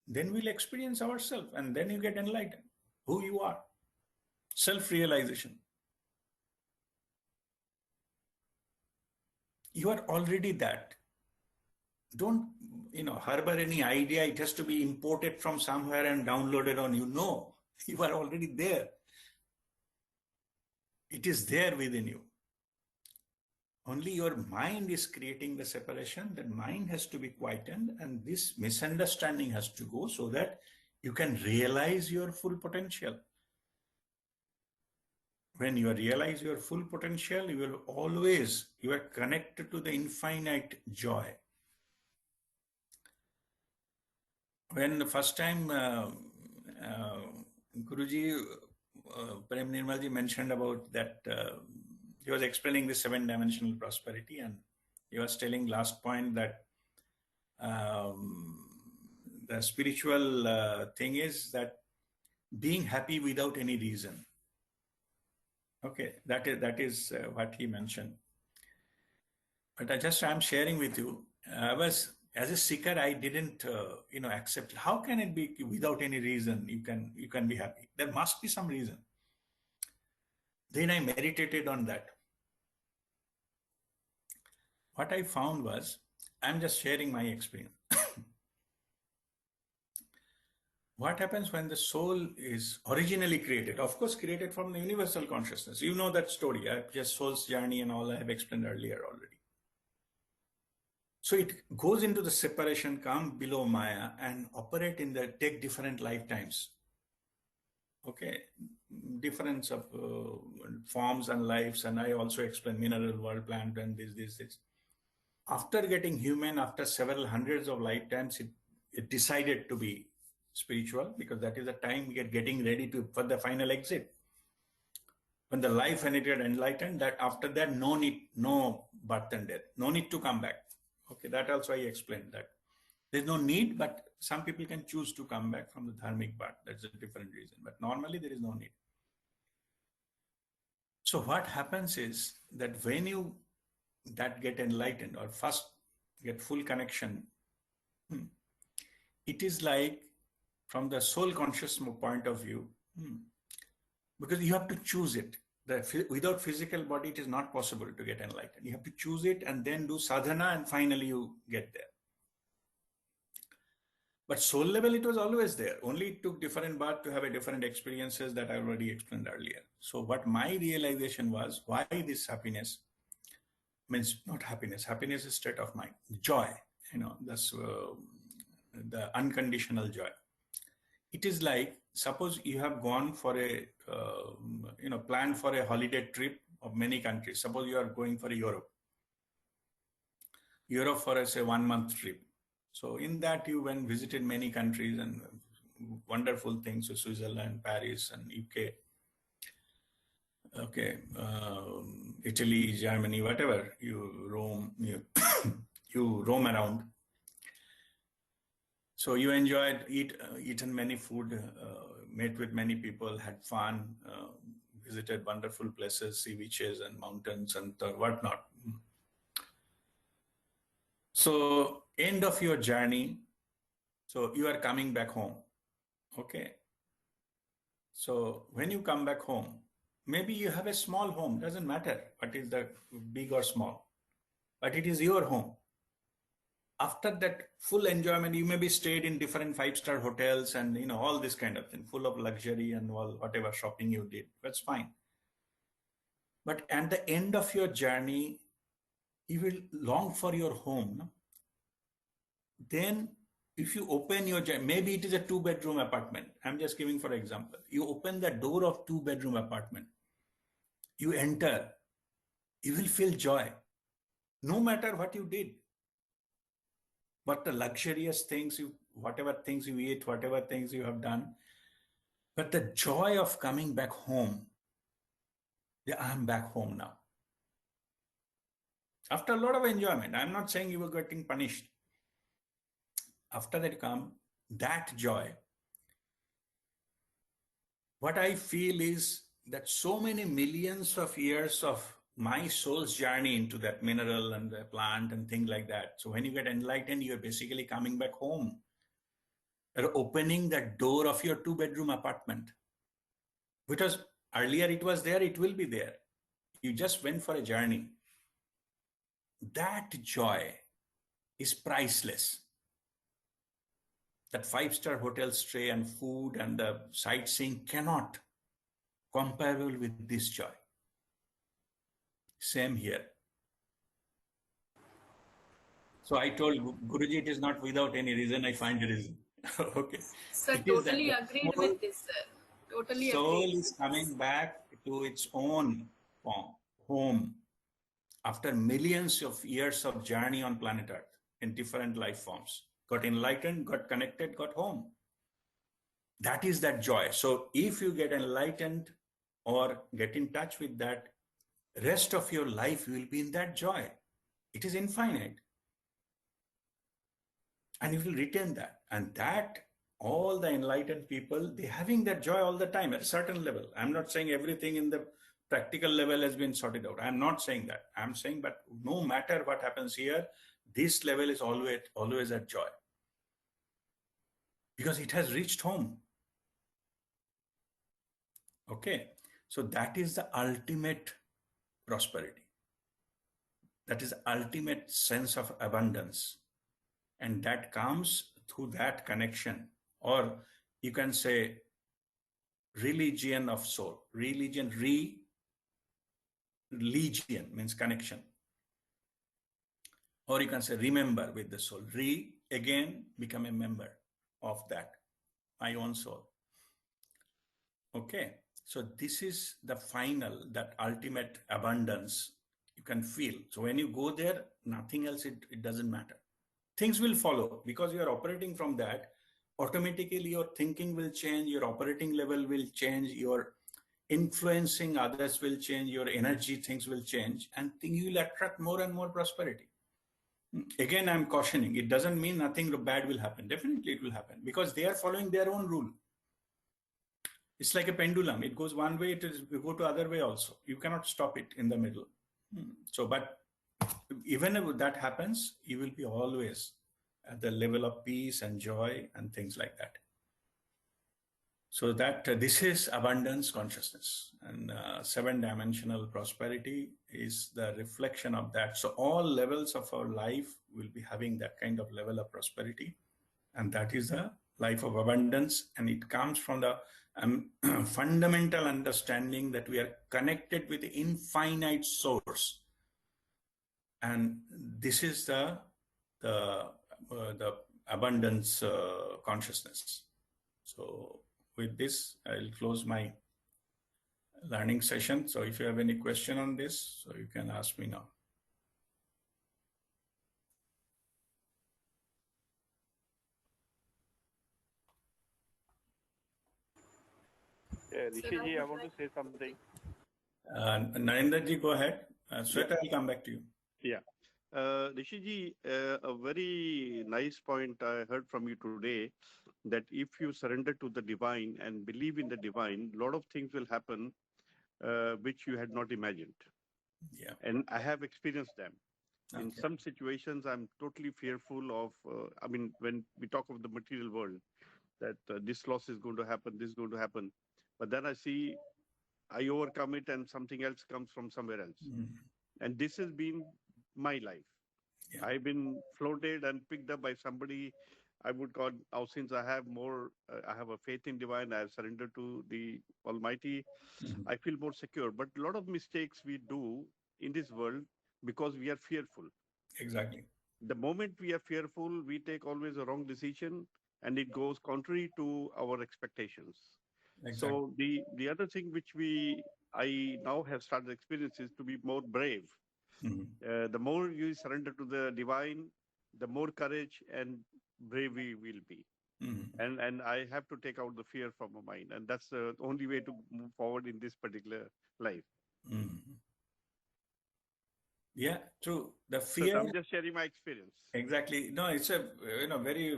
Then we'll experience ourselves, and then you get enlightened, who you are. Self-realization. You are already that. Don't, harbor any idea it has to be imported from somewhere and downloaded on you. No, you are already there. It is there within you. Only your mind is creating the separation. That mind has to be quietened, and this misunderstanding has to go, so that you can realize your full potential. When you realize your full potential, you are connected to the infinite joy. When the first time Guruji, Prem Nirmalji mentioned about that, he was explaining the 7-dimensional prosperity, and he was telling last point that the spiritual thing is that being happy without any reason. Okay, that is what he mentioned. But I'm sharing with you. As a seeker, I didn't, accept. How can it be without any reason? You can be happy. There must be some reason. Then I meditated on that. What I found was, I'm just sharing my experience. What happens when the soul is originally created? Of course, created from the universal consciousness. You know that story. Just soul's journey and all I have explained earlier already. So it goes into the separation, come below Maya and operate in the, take different lifetimes. Okay, difference of forms and lives. And I also explain mineral world, plant and this. After getting human, after several hundreds of lifetimes, it decided to be spiritual, because that is the time we are getting ready to for the final exit. When the life and it get enlightened, that after that, no need, no birth and death, no need to come back. Okay, that also I explained that. There's no need, but some people can choose to come back from the dharmic part. That's a different reason. But normally there is no need. So what happens is that when you that get enlightened or first get full connection, it is like from the soul conscious point of view, because you have to choose it. Without physical body, it is not possible to get enlightened. You have to choose it and then do sadhana, and finally you get there. But soul level, it was always there. Only it took different birth to have a different experiences that I already explained earlier. So what my realization was, why this happiness means not happiness. Happiness is state of mind. Joy, that's the unconditional joy. It is like, suppose you have gone for a, planned for a holiday trip of many countries. Suppose you are going for Europe for a, say, 1 month trip. So in that you went visited many countries and wonderful things, so Switzerland, Paris, and UK. Okay, Italy, Germany, whatever, you roam, you roam around. So you enjoyed, eaten many food, met with many people, had fun, visited wonderful places, sea beaches and mountains and whatnot. So end of your journey, so you are coming back home. Okay. So when you come back home, maybe you have a small home, doesn't matter what is the big or small, but it is your home. After that full enjoyment, you maybe stayed in different 5-star hotels and all this kind of thing, full of luxury and all whatever shopping you did. That's fine. But at the end of your journey, you will long for your home. No? Then if you open your, maybe it is a 2-bedroom apartment. I'm just giving for example. You open the door of 2-bedroom apartment. You enter, you will feel joy, no matter what you did. But the luxurious things, whatever things you eat, whatever things you have done, but the joy of coming back home, I'm back home now. After a lot of enjoyment, I'm not saying you were getting punished. After that come, that joy, what I feel is that so many millions of years of my soul's journey into that mineral and the plant and things like that. So when you get enlightened, you're basically coming back home. You're opening that door of your 2-bedroom apartment. Because earlier it was there, it will be there. You just went for a journey. That joy is priceless. That 5-star hotel stay and food and the sightseeing cannot comparable with this joy. Same here. So I told Guruji, it is not without any reason. I find a reason. Okay. Sir, totally agreed with this, sir. Totally soul agreed. is coming back to its own home after millions of years of journey on planet Earth in different life forms. Got enlightened, got connected, got home. That is that joy. So if you get enlightened or get in touch with that, rest of your life will be in that joy. It is infinite. And you will retain that. And that, all the enlightened people, they're having that joy all the time at a certain level. I'm not saying everything in the practical level has been sorted out. I'm not saying that. I'm saying, but no matter what happens here, this level is always at joy. Because it has reached home. Okay. So that is the ultimate prosperity. That is the ultimate sense of abundance. And that comes through that connection, or you can say religion of soul. Religion means connection. or you can say remember with the soul. Again, become a member of that, my own soul. Okay, so this is the final, that ultimate abundance you can feel. So when you go there, nothing else, it doesn't matter. Things will follow because you are operating from that. Automatically, your thinking will change, your operating level will change, your influencing others will change, your energy things will change, and you will attract more and more prosperity. Again, I'm cautioning, it doesn't mean nothing bad will happen. Definitely it will happen because they are following their own rule. It's like a pendulum. It goes one way, it will go to other way also. You cannot stop it in the middle. So, but even if that happens, you will be always at the level of peace and joy and things like that. So that this is abundance consciousness, and 7-dimensional prosperity is the reflection of that. So all levels of our life will be having that kind of level of prosperity, and that is the life of abundance. And it comes from the fundamental understanding that we are connected with the infinite source, and this is the abundance consciousness. So with this, I'll close my learning session. So if you have any question on this, so you can ask me now. Rishi, I want to say something. Narendra ji, go ahead. Sweta, I'll come back to you. Yeah. Rishi, a very nice point I heard from you today, that if you surrender to the divine and believe in the divine, a lot of things will happen which you had not imagined. Yeah. And I have experienced them. Okay. In some situations, I'm totally fearful of, when we talk of the material world, that this loss is going to happen, this is going to happen. But then I see, I overcome it and something else comes from somewhere else. And this has been my life. Yeah. I've been floated and picked up by somebody. I would call, now since I have more, I have a faith in divine, I have surrendered to the Almighty, I feel more secure. But a lot of mistakes we do in this world because we are fearful. Exactly. The moment we are fearful, we take always a wrong decision and it goes contrary to our expectations. Exactly. So the other thing which I now have started experiencing is to be more brave. The more you surrender to the divine, the more courage and brave we will be. And I have to take out the fear from my mind. And that's the only way to move forward in this particular life. Yeah, true. The fear. So I'm just sharing my experience. Exactly. No, it's a very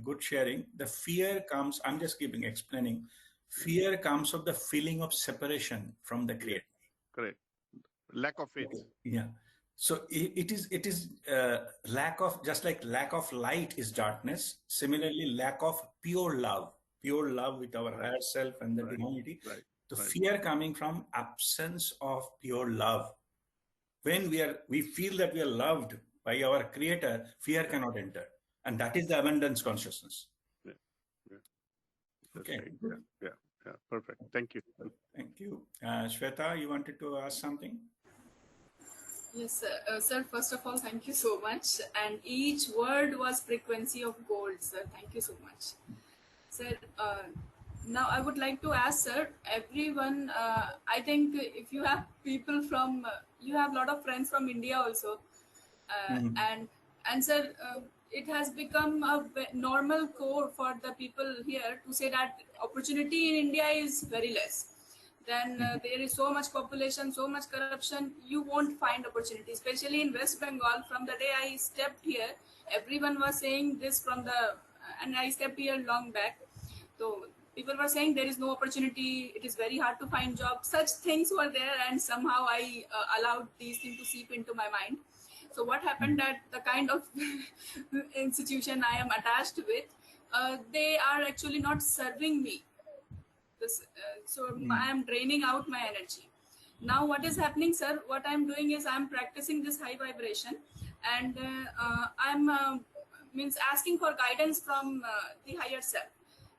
good sharing. The fear comes. I'm just explaining. Fear comes of the feeling of separation from the Creator. Correct. Lack of faith. Yeah. So it is lack of, just like lack of light is darkness. Similarly, lack of pure love with our higher self and the divinity. Right. The fear coming from absence of pure love. When we feel that we are loved by our Creator, fear cannot enter, and that is the abundance consciousness. Okay. Right. Yeah. Perfect. Thank you. Thank you. Shweta, you wanted to ask something? Yes, sir. First of all, thank you so much. And each word was frequency of gold, sir. Thank you so much, sir. Now I would like to ask, sir, everyone, I think if you have people from, you have a lot of friends from India also, and sir, it has become a normal core for the people here to say that opportunity in India is very less. Then there is so much population, so much corruption, you won't find opportunity, especially in West Bengal. From the day I stepped here, everyone was saying this and I stepped here long back. So people were saying there is no opportunity, it is very hard to find jobs. Such things were there, and somehow I allowed these things to seep into my mind. So what happened that the kind of institution I am attached with, they are actually not serving me. I am draining out my energy. Now what is happening, sir? What I am doing is I am practicing this high vibration, and I am asking for guidance from the higher self.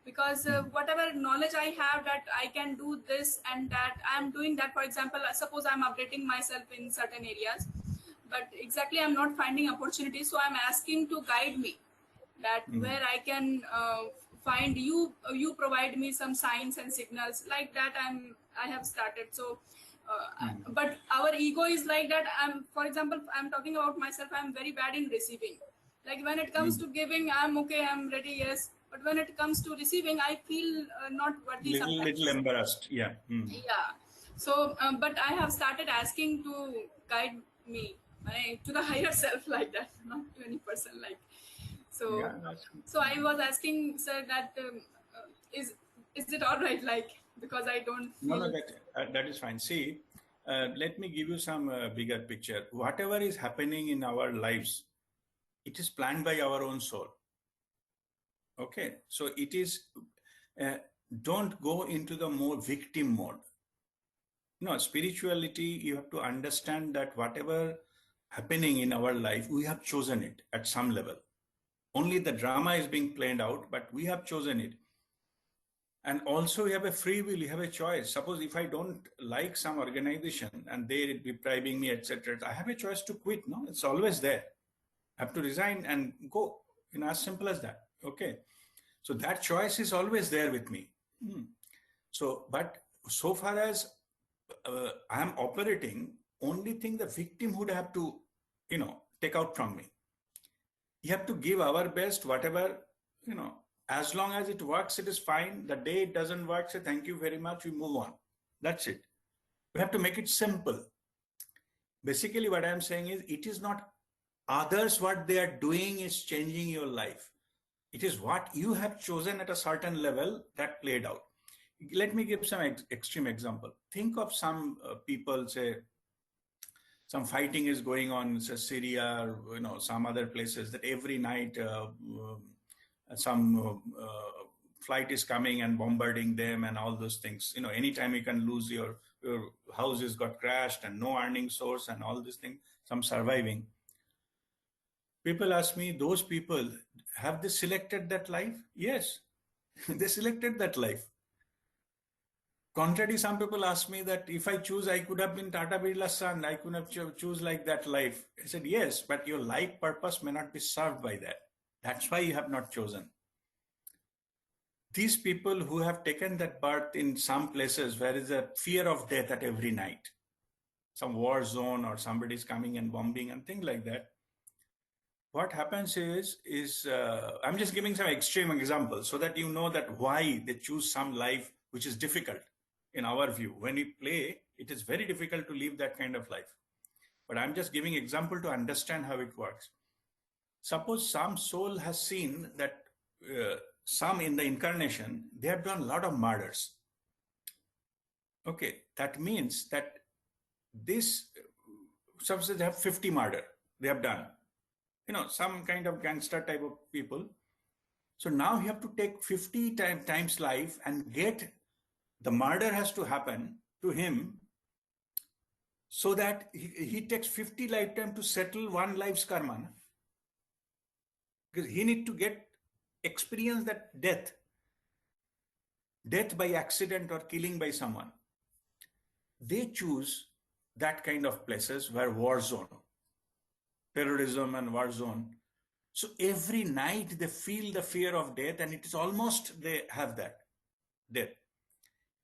Because whatever knowledge I have that I can do this and that, I am doing that. For example, suppose I am updating myself in certain areas. but exactly I'm not finding opportunities. So I'm asking to guide me that where I can find you. You provide me some signs and signals like that. I have started. So, but our ego is like that. For example, I'm talking about myself. I'm very bad in receiving. Like when it comes to giving, I'm okay. I'm ready. Yes. But when it comes to receiving, I feel not worthy Little sometimes. embarrassed. Yeah. Yeah. So, but I have started asking to guide me to the higher self like that, not to any person like. So, Yeah, that's so I was asking sir that is is it all right? Like because I don't no, feel. that is fine. See, let me give you some bigger picture. Whatever is happening in our lives, it is planned by our own soul. Okay, so it is. Uh, don't go into the more victim mode. No, spirituality. You have to understand that whatever happening in our life, we have chosen it at some level. Only the drama is being played out, but we have chosen it. And also, we have a free will, you have a choice. Suppose if I don't like some organization and they're depriving me, etc., I have a choice to quit. No, it's always there. I have to resign and go. As simple as that. Okay. So that choice is always there with me. So, but so far as I am operating, only thing the victim would have to, take out from me. You have to give our best, whatever, as long as it works, it is fine. The day it doesn't work, say thank you very much, we move on. That's it. We have to make it simple. Basically, what I'm saying is it is not others, what they are doing is changing your life. It is what you have chosen at a certain level that played out. Let me give some extreme example. Think of some people, say, some fighting is going on, say Syria, or some other places, that every night some flight is coming and bombarding them and all those things. Anytime you can lose your houses got crashed and no earning source and all these things, some surviving. People ask me, those people, have they selected that life? Yes, they selected that life. Contrary, some people ask me that if I choose, I could have been Tata Birla's son. I could have choose like that life. I said, yes, but your life purpose may not be served by that. That's why you have not chosen. These people who have taken that birth in some places where is a fear of death at every night, some war zone or somebody's coming and bombing and things like that. What happens is I'm just giving some extreme examples so that you know that why they choose some life which is difficult in our view. When we play, it is very difficult to live that kind of life. But I'm just giving example to understand how it works. Suppose some soul has seen that some in the incarnation, they have done a lot of murders. Okay, that means that this, suppose they have 50 murder they have done. Some kind of gangster type of people. So now you have to take 50 times life and get the murder has to happen to him so that he takes 50 lifetime to settle one life's karma. Because he need to get experience that death by accident or killing by someone. They choose that kind of places where war zone, terrorism and war zone. So every night they feel the fear of death, and it is almost they have that death.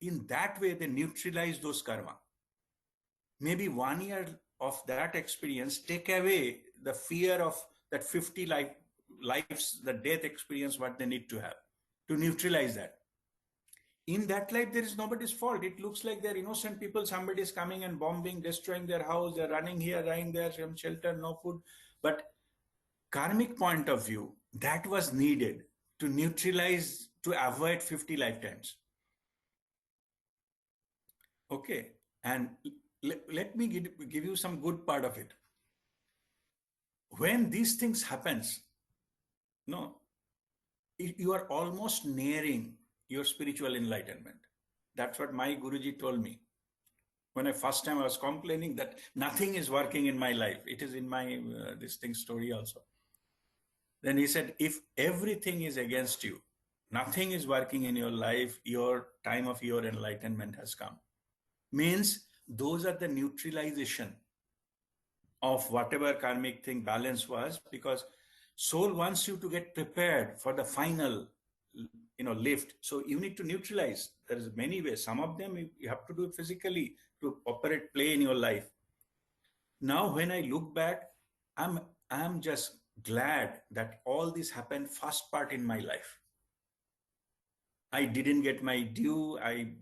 In that way, they neutralize those karma. Maybe 1 year of that experience take away the fear of that 50 lives, the death experience, what they need to have to neutralize that. In that life, there is nobody's fault. It looks like they're innocent people. Somebody is coming and bombing, destroying their house. They're running here, running there, some shelter, no food. But karmic point of view, that was needed to neutralize, to avoid 50 lifetimes. Okay, and let me give you some good part of it. When these things happens, you are almost nearing your spiritual enlightenment. That's what my Guruji told me. When I first time I was complaining that nothing is working in my life. It is in my this thing story also. Then he said, if everything is against you, nothing is working in your life, your time of your enlightenment has come. Means those are the neutralization. of whatever karmic thing balance was, because soul wants you to get prepared for the final, lift. So you need to neutralize. There is many ways. Some of them you have to do it physically to operate, play in your life. Now, when I look back, I'm just glad that all this happened first part in my life. I didn't get my due. I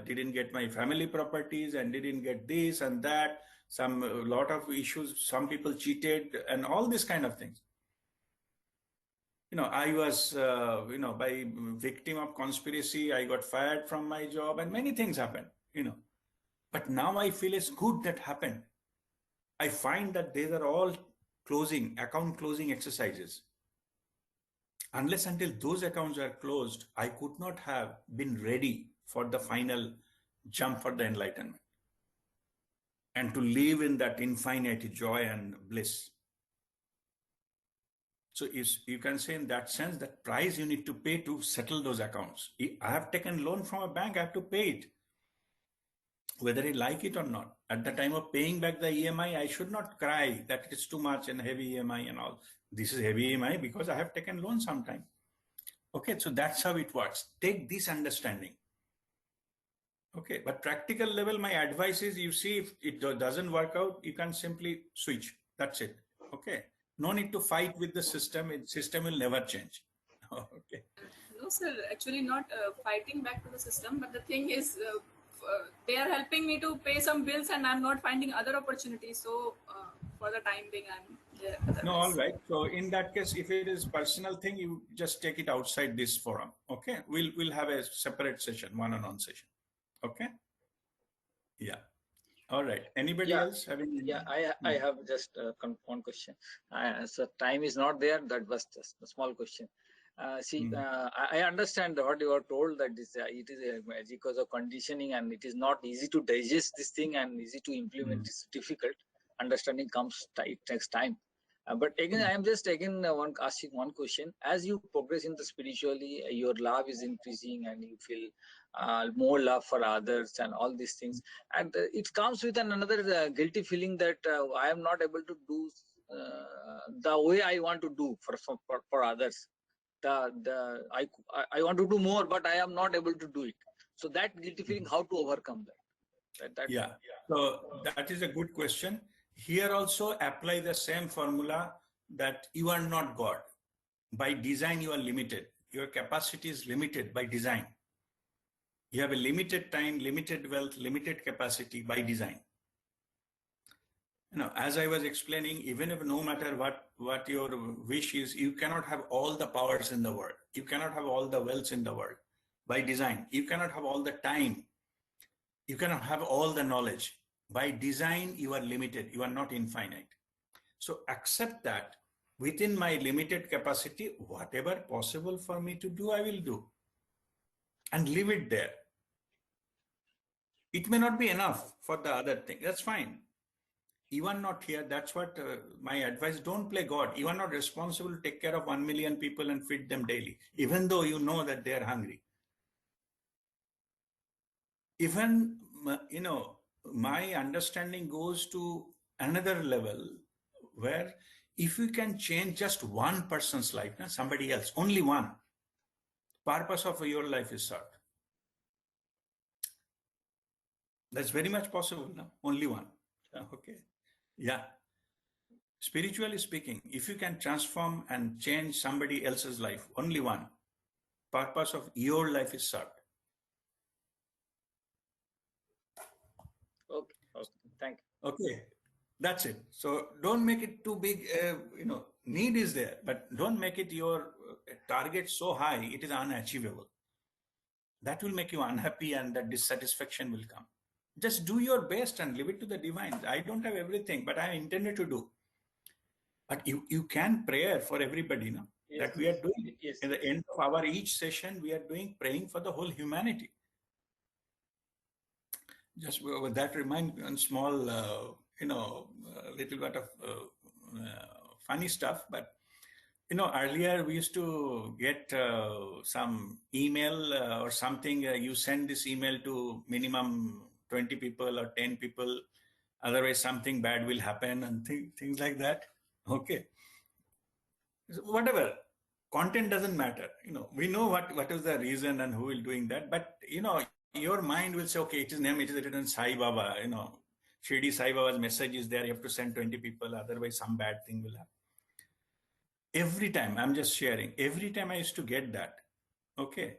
didn't get my family properties, and didn't get this and that. A lot of issues. Some people cheated, and all this kind of things. I was, by victim of conspiracy. I got fired from my job, and many things happened. But now I feel it's good that happened. I find that these are all account closing exercises. Unless until those accounts are closed, I could not have been ready for the final jump for the enlightenment and to live in that infinite joy and bliss. So you can say in that sense, that price you need to pay to settle those accounts. I have taken loan from a bank, I have to pay it, whether I like it or not. At the time of paying back the EMI, I should not cry that it's too much and heavy EMI and all. This is heavy EMI because I have taken loan sometime. Okay, so that's how it works. Take this understanding. Okay, but practical level, my advice is, you see, if it doesn't work out, you can simply switch. That's it. Okay, no need to fight with the system. System will never change. Okay. No, sir, actually not fighting back to the system, but the thing is, they are helping me to pay some bills and I'm not finding other opportunities. So for the time being, I'm there. No, all right. So in that case, if it is personal thing, you just take it outside this forum. Okay, we'll have a separate session, one-on-one session. Okay. Yeah. All right. Anybody else having? Yeah, I have just one question. So time is not there. That was just a small question. I understand what you are told, that it is because of conditioning and it is not easy to digest this thing and easy to implement. It's difficult. Understanding it takes time. But again, I am just asking one question. As you progress in the spiritually, your love is increasing and you feel more love for others and all these things. And it comes with another guilty feeling that I am not able to do the way I want to do for others. I want to do more, but I am not able to do it. So that guilty feeling, how to overcome that? Yeah. So that is a good question. Here also apply the same formula, that you are not God. By design, you are limited. Your capacity is limited by design. You have a limited time, limited wealth, limited capacity by design. As I was explaining, even if no matter what your wish is, you cannot have all the powers in the world. You cannot have all the wealth in the world by design. You cannot have all the time. You cannot have all the knowledge. By design, you are limited. You are not infinite. So accept that within my limited capacity, whatever possible for me to do, I will do. And leave it there. It may not be enough for the other thing. That's fine. You are not here. That's what my advice. Don't play God. You are not responsible to take care of 1 million people and feed them daily, even though you know that they are hungry. Even, my understanding goes to another level where if you can change just one person's life, somebody else, only one, purpose of your life is served. That's very much possible now. Only one. Okay. Yeah. Spiritually speaking, if you can transform and change somebody else's life, only one, purpose of your life is served. Okay. Thank you. Okay. That's it. So don't make it too big. Need is there, but don't make it your target so high it is unachievable. That will make you unhappy and that dissatisfaction will come. Just do your best and leave it to the divine. I don't have everything, but I intended to do. But you can pray for everybody now. Yes, that we are doing. Yes. In the end of our each session, we are praying for the whole humanity. Just with that remind one small, little bit of funny stuff. But earlier we used to get some email or something. You send this email to minimum 20 people or 10 people, otherwise something bad will happen, and things like that. Okay. So whatever, content doesn't matter. We know what is the reason and who will doing that, but your mind will say, okay, it is written Sai Baba, Shirdi Sai Baba's message is there, you have to send 20 people, otherwise some bad thing will happen. Every time, I'm just sharing, every time I used to get that, okay,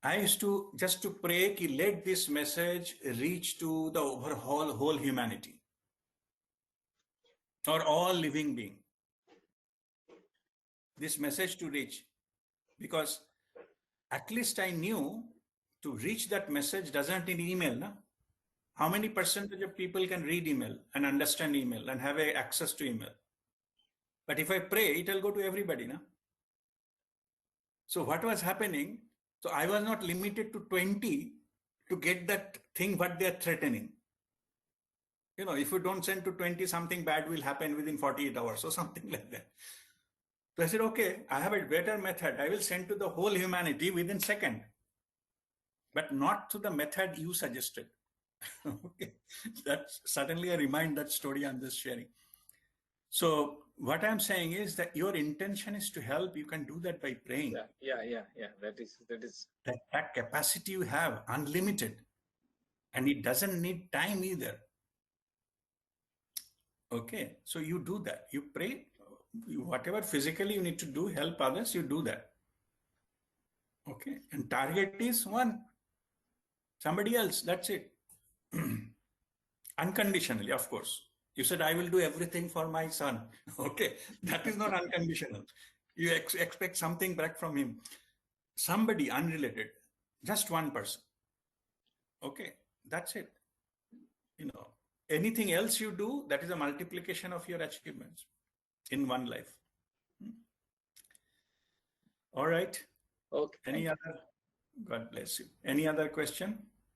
I used to just to pray ki let this message reach to the overall whole humanity or all living being. This message to reach, because at least I knew to reach that message doesn't need email. Na? How many percentage of people can read email and understand email and have access to email? But if I pray, it will go to everybody. Na? So what was happening? So I was not limited to 20 to get that thing what they are threatening. If you don't send to 20, something bad will happen within 48 hours or something like that. So I said, okay, I have a better method. I will send to the whole humanity within second, but not to the method you suggested. Okay, that's suddenly I remind that story I'm just sharing. So what I'm saying is that your intention is to help. You can do that by praying. Yeah. That is that capacity you have, unlimited, and it doesn't need time either. Okay, so you do that. You pray. Whatever physically you need to do, help others, you do that. Okay, and target is one, somebody else, that's it. Unconditionally, of course. You said, I will do everything for my son. Okay, that is not unconditional. You expect something back from him. Somebody unrelated, just one person. Okay, that's it. Anything else you do, that is a multiplication of your achievements in one life. All right. okay. Any other? God bless you. Any other question?